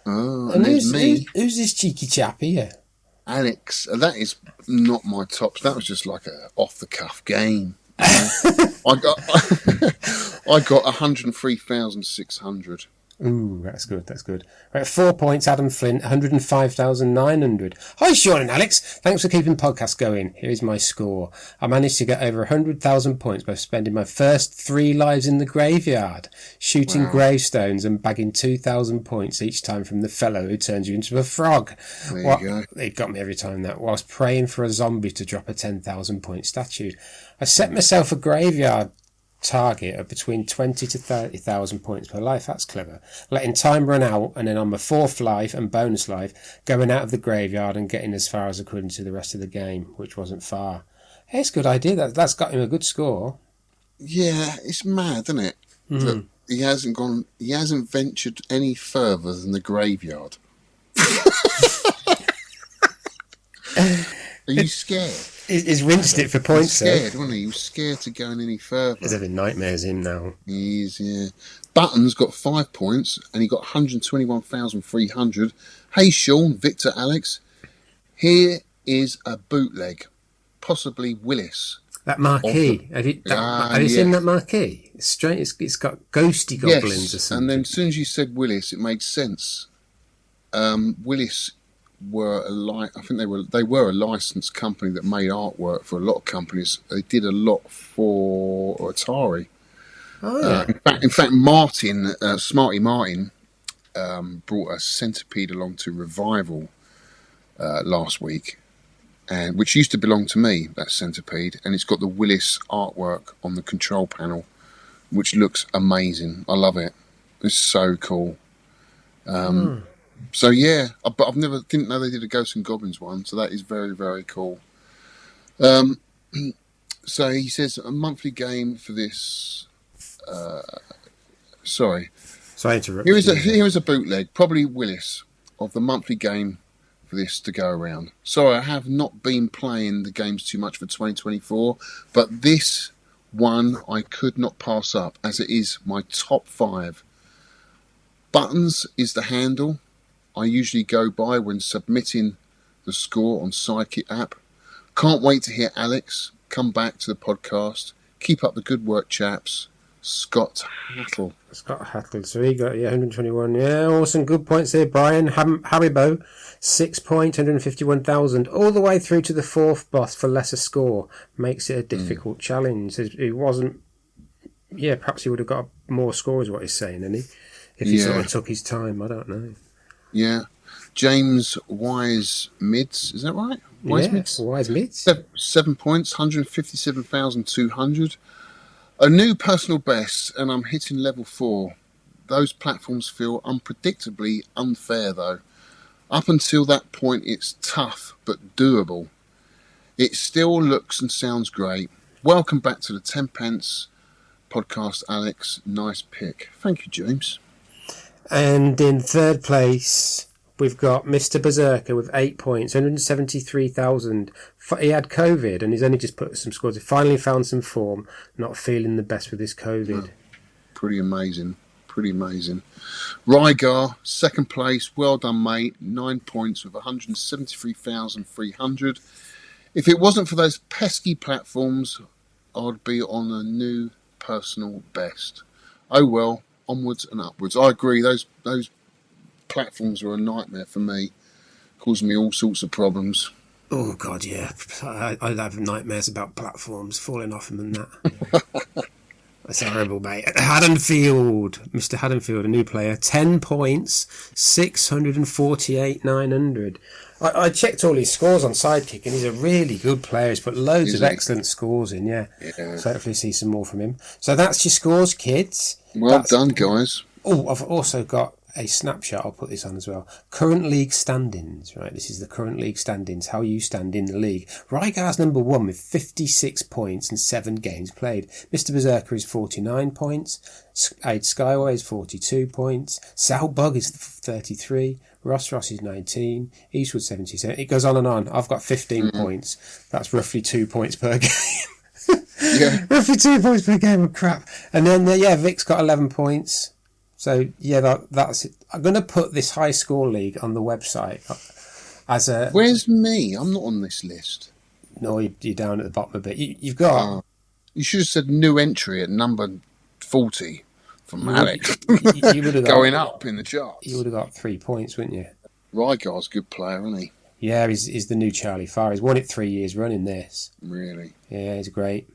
Oh, and who's this cheeky chap here? Alex. That is not my tops. That was just like a off the cuff game. I got 103,600. Ooh, that's good, that's good. Right, 4 points, Adam Flint, 105,900. Hi, Shaun and Alex. Thanks for keeping the podcast going. Here's my score. I managed to get over 100,000 points by spending my first 3 lives in the graveyard, shooting gravestones and bagging 2,000 points each time from the fellow who turns you into a frog. There you go. It got me every time that, whilst praying for a zombie to drop a 10,000 point statue. I set myself a graveyard target of between 20 to 30,000 points per life. That's clever. Letting time run out, and then on my 4th life and bonus life, going out of the graveyard and getting as far as I could into the rest of the game, which wasn't far. Hey, it's a good idea. That's got him a good score. Yeah, it's mad, isn't it? That he hasn't ventured any further than the graveyard. Are you scared? He's rinsed it for points. He was scared, wasn't he? He was scared to go any further. He's having nightmares in now. He is, yeah. Button's got 5 points, and he got 121,300. Hey, Shaun, Victor, Alex. Here is a bootleg, possibly Willis. That marquee. Have you seen that marquee? It's straight. It's got ghosty goblins or something. And then as soon as you said Willis, it made sense. Willis were I think they were a licensed company that made artwork for a lot of companies. They did a lot for Atari. Oh yeah. In fact, Martin, Smarty Martin, brought a centipede along to Revival last week, and which used to belong to me. That centipede, and it's got the Willis artwork on the control panel, which looks amazing. I love it. It's so cool. So yeah, but didn't know they did a Ghosts and Goblins one. So that is very, very cool. So he says a monthly game for this. Sorry to interrupt. Here is a bootleg, probably Willis, of the monthly game for this to go around. Sorry, I have not been playing the games too much for 2024, but this one I could not pass up as it is my top 5. Buttons is the handle I usually go by when submitting the score on Psychic app. Can't wait to hear Alex come back to the podcast. Keep up the good work, chaps. Scott Hattle. So he got 121. Yeah, awesome. Good points there, Brian. Haribo, 6 points, 151,000. All the way through to the 4th boss for lesser score. Makes it a difficult challenge. He wasn't... Yeah, perhaps he would have got more score is what he's saying, isn't he? If he sort of took his time, I don't know. Yeah. James Wise Mids, is that right? Wise Mids? 7 points, 157,200. A new personal best, and I'm hitting level 4. Those platforms feel unpredictably unfair, though. Up until that point, it's tough, but doable. It still looks and sounds great. Welcome back to the 10 pence podcast, Alex. Nice pick. Thank you, James. And in 3rd place, we've got Mr. Berserker with 8 points, 173,000. He had COVID and he's only just put some scores. He finally found some form, not feeling the best with this COVID. Pretty amazing. Rygar, 2nd place. Well done, mate. 9 points with 173,300. If it wasn't for those pesky platforms, I'd be on a new personal best. Oh well, onwards and upwards. I agree, those platforms were a nightmare for me, causing me all sorts of problems. Oh God, yeah. I'd have nightmares about platforms falling off them and that. That's horrible, mate. Mr. Haddonfield, a new player, 10 points, 648,900. I checked all his scores on Sidekick, and he's a really good player. He's put loads of excellent scores in, yeah. So hopefully see some more from him. So that's your scores, kids. Well done, guys. Oh, I've also got a snapshot. I'll put this on as well. Current league standings, right? This is the current league standings, how you stand in the league. Rygar's number 1 with 56 points and 7 games played. Mr. Berserker is 49 points. Aid Skyway is 42 points. Salbug is 33. Ross is 19. Eastwood 77. It goes on and on. I've got 15 points. That's roughly 2 points per game. Yeah. Roughly 2 points per game of crap. And then, Vic's got 11 points. So, yeah, that's it. I'm going to put this high score league on the website as a... Where's me? I'm not on this list. No, you're down at the bottom a bit. You've got... You should have said new entry at number 40 from Alex. You would have got, going up in the charts. You would have got 3 points, wouldn't you? Rygar's a good player, isn't he? Yeah, he's the new Charlie Farr. He's won it 3 years running this. Really? Yeah, he's great.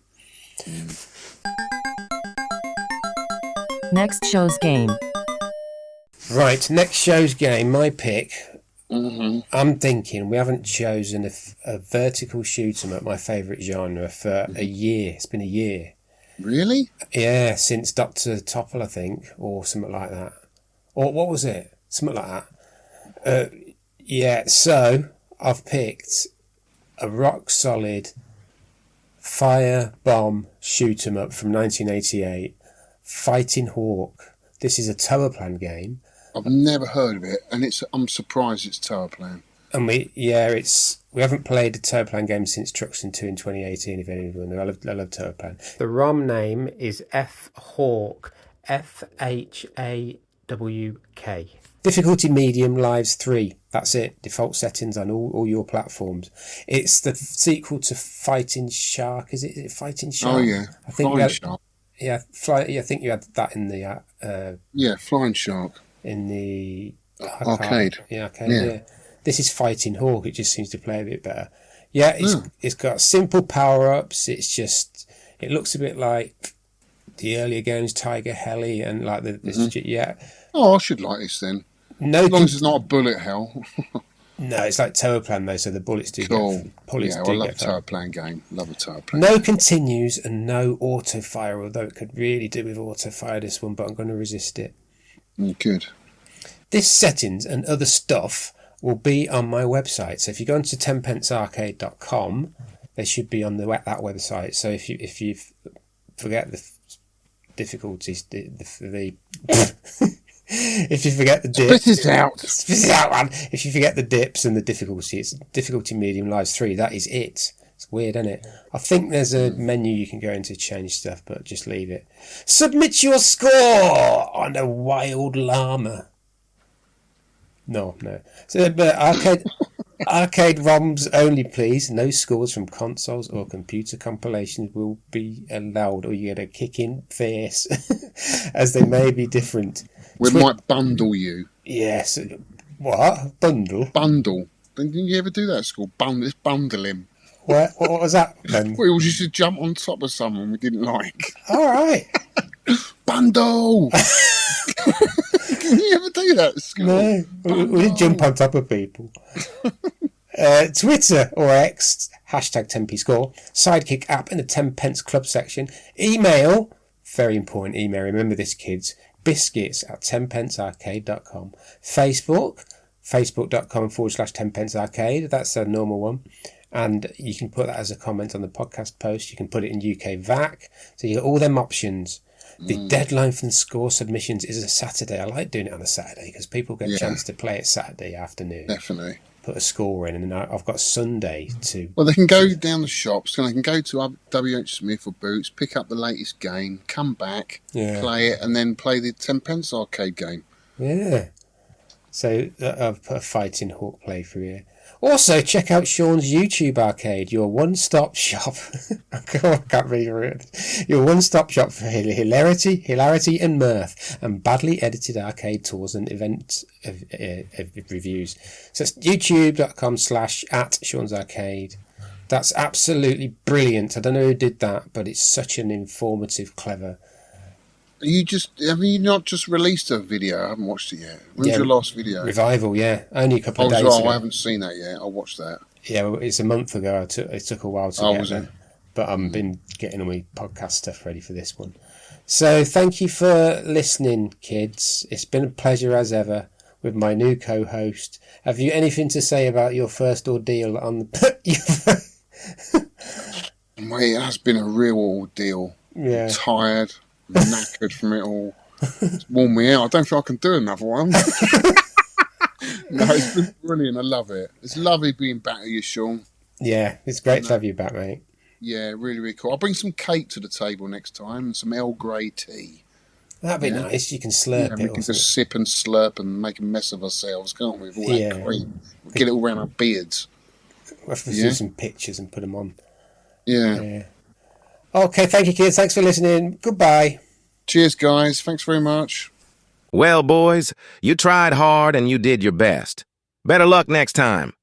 Next show's game. Right, next show's game, my pick. Mm-hmm. I'm thinking we haven't chosen a vertical shoot 'em up, my favourite genre, for a year. It's been a year. Really? Yeah, since Dr. Topple, I think, or something like that. Or what was it? Something like that. Yeah, so I've picked a rock-solid fire bomb shoot 'em up from 1988, Fighting Hawk. This is a tower plan game. I've never heard of it, and I'm surprised it's tower plan. And we haven't played a tower plan game since Truxton 2 in 2018. If anyone knows, I love tower plan. The ROM name is F Hawk, FHAWK. Difficulty medium, lives 3. That's it. Default settings on all your platforms. It's the sequel to Fighting Shark. Is it Fighting Shark? Oh yeah, I think Flying Shark. Yeah, I think you had that in the Flying Shark in the arcade. Yeah, arcade. Yeah. This is Fighting Hawk. It just seems to play a bit better. Yeah, it's got simple power ups. It looks a bit like the earlier games, Tiger Heli, and like yeah. Oh, I should like this then. No, as long as it's not a bullet hell. No, it's like tower plan though, so the bullets do cool. Bullets I love a tower plan game. Love a tower plan. No continues and no auto fire, although it could really do with auto fire this one, but I'm going to resist it. Good. This settings and other stuff will be on my website. So if you go onto 10pencearcade.com, they should be on that website. So if you forget the difficulties, if you forget the dips, Spit it out. Spit it out, man. If you forget the dips and the difficulty, it's difficulty medium lives 3. That is it. It's weird, isn't it? I think there's a menu you can go into to change stuff, but just leave it. Submit your score on a wild llama. No. So, but arcade ROMs only, please. No scores from consoles or computer compilations will be allowed, or you get a kick in face, as they may be different. We might bundle you. Yes. What? Bundle? Bundle. Didn't you ever do that at school? Let's bundle him. What was that then? We all used to jump on top of someone we didn't like. All right. Bundle! Did you ever do that at school? No, we didn't jump on top of people. Twitter or X, hashtag 10pscore, Sidekick app in the 10 pence club section. Email, very important email, remember this kids, biscuits at 10pencearcade.com. Facebook, facebook.com/10pencearcade, that's a normal one. And you can put that as a comment on the podcast post. You can put it in UK VAC. So you got all them options. The deadline for the score submissions is a Saturday. I like doing it on a Saturday because people get a chance to play it Saturday afternoon. Definitely. Put a score in, and then I've got Sunday to... Well, they can go down the shops, and they can go to WH Smith or Boots, pick up the latest game, come back, play it, and then play the 10 pence arcade game. Yeah. So I've put a Fighting Hawk playthrough here. Also, check out Shaun's YouTube arcade, your one-stop shop. I can't read it. Your one-stop shop for hilarity and mirth, and badly edited arcade tours and event reviews. So it's youtube.com/@Shaun's Arcade. That's absolutely brilliant. I don't know who did that, but it's such an informative, clever... Have you not just released a video? I haven't watched it yet. When's your last video? Revival, yeah. Only a couple of days ago. I haven't seen that yet. I'll watch that. Yeah, well, it's a month ago. It took a while to get there. But I've been getting all my podcast stuff ready for this one. So thank you for listening, kids. It's been a pleasure as ever with my new co-host. Have you anything to say about your first ordeal on the... Mate, it has been a real ordeal. Yeah. I'm tired. Knackered from it all. It's worn me out. I don't think I can do another one. No, it's been brilliant. I love it. It's lovely being back with you, Shaun. Yeah, it's great to have you back, mate. Yeah, really, really cool. I'll bring some cake to the table next time and some Earl Grey tea. That'd be nice. You can slurp it. We can just sip and slurp and make a mess of ourselves, can't we? With all that cream. We'll get it all around our beards. We'll have to do some pictures and put them on. Yeah. Okay, thank you, kids. Thanks for listening. Goodbye. Cheers, guys. Thanks very much. Well, boys, you tried hard and you did your best. Better luck next time.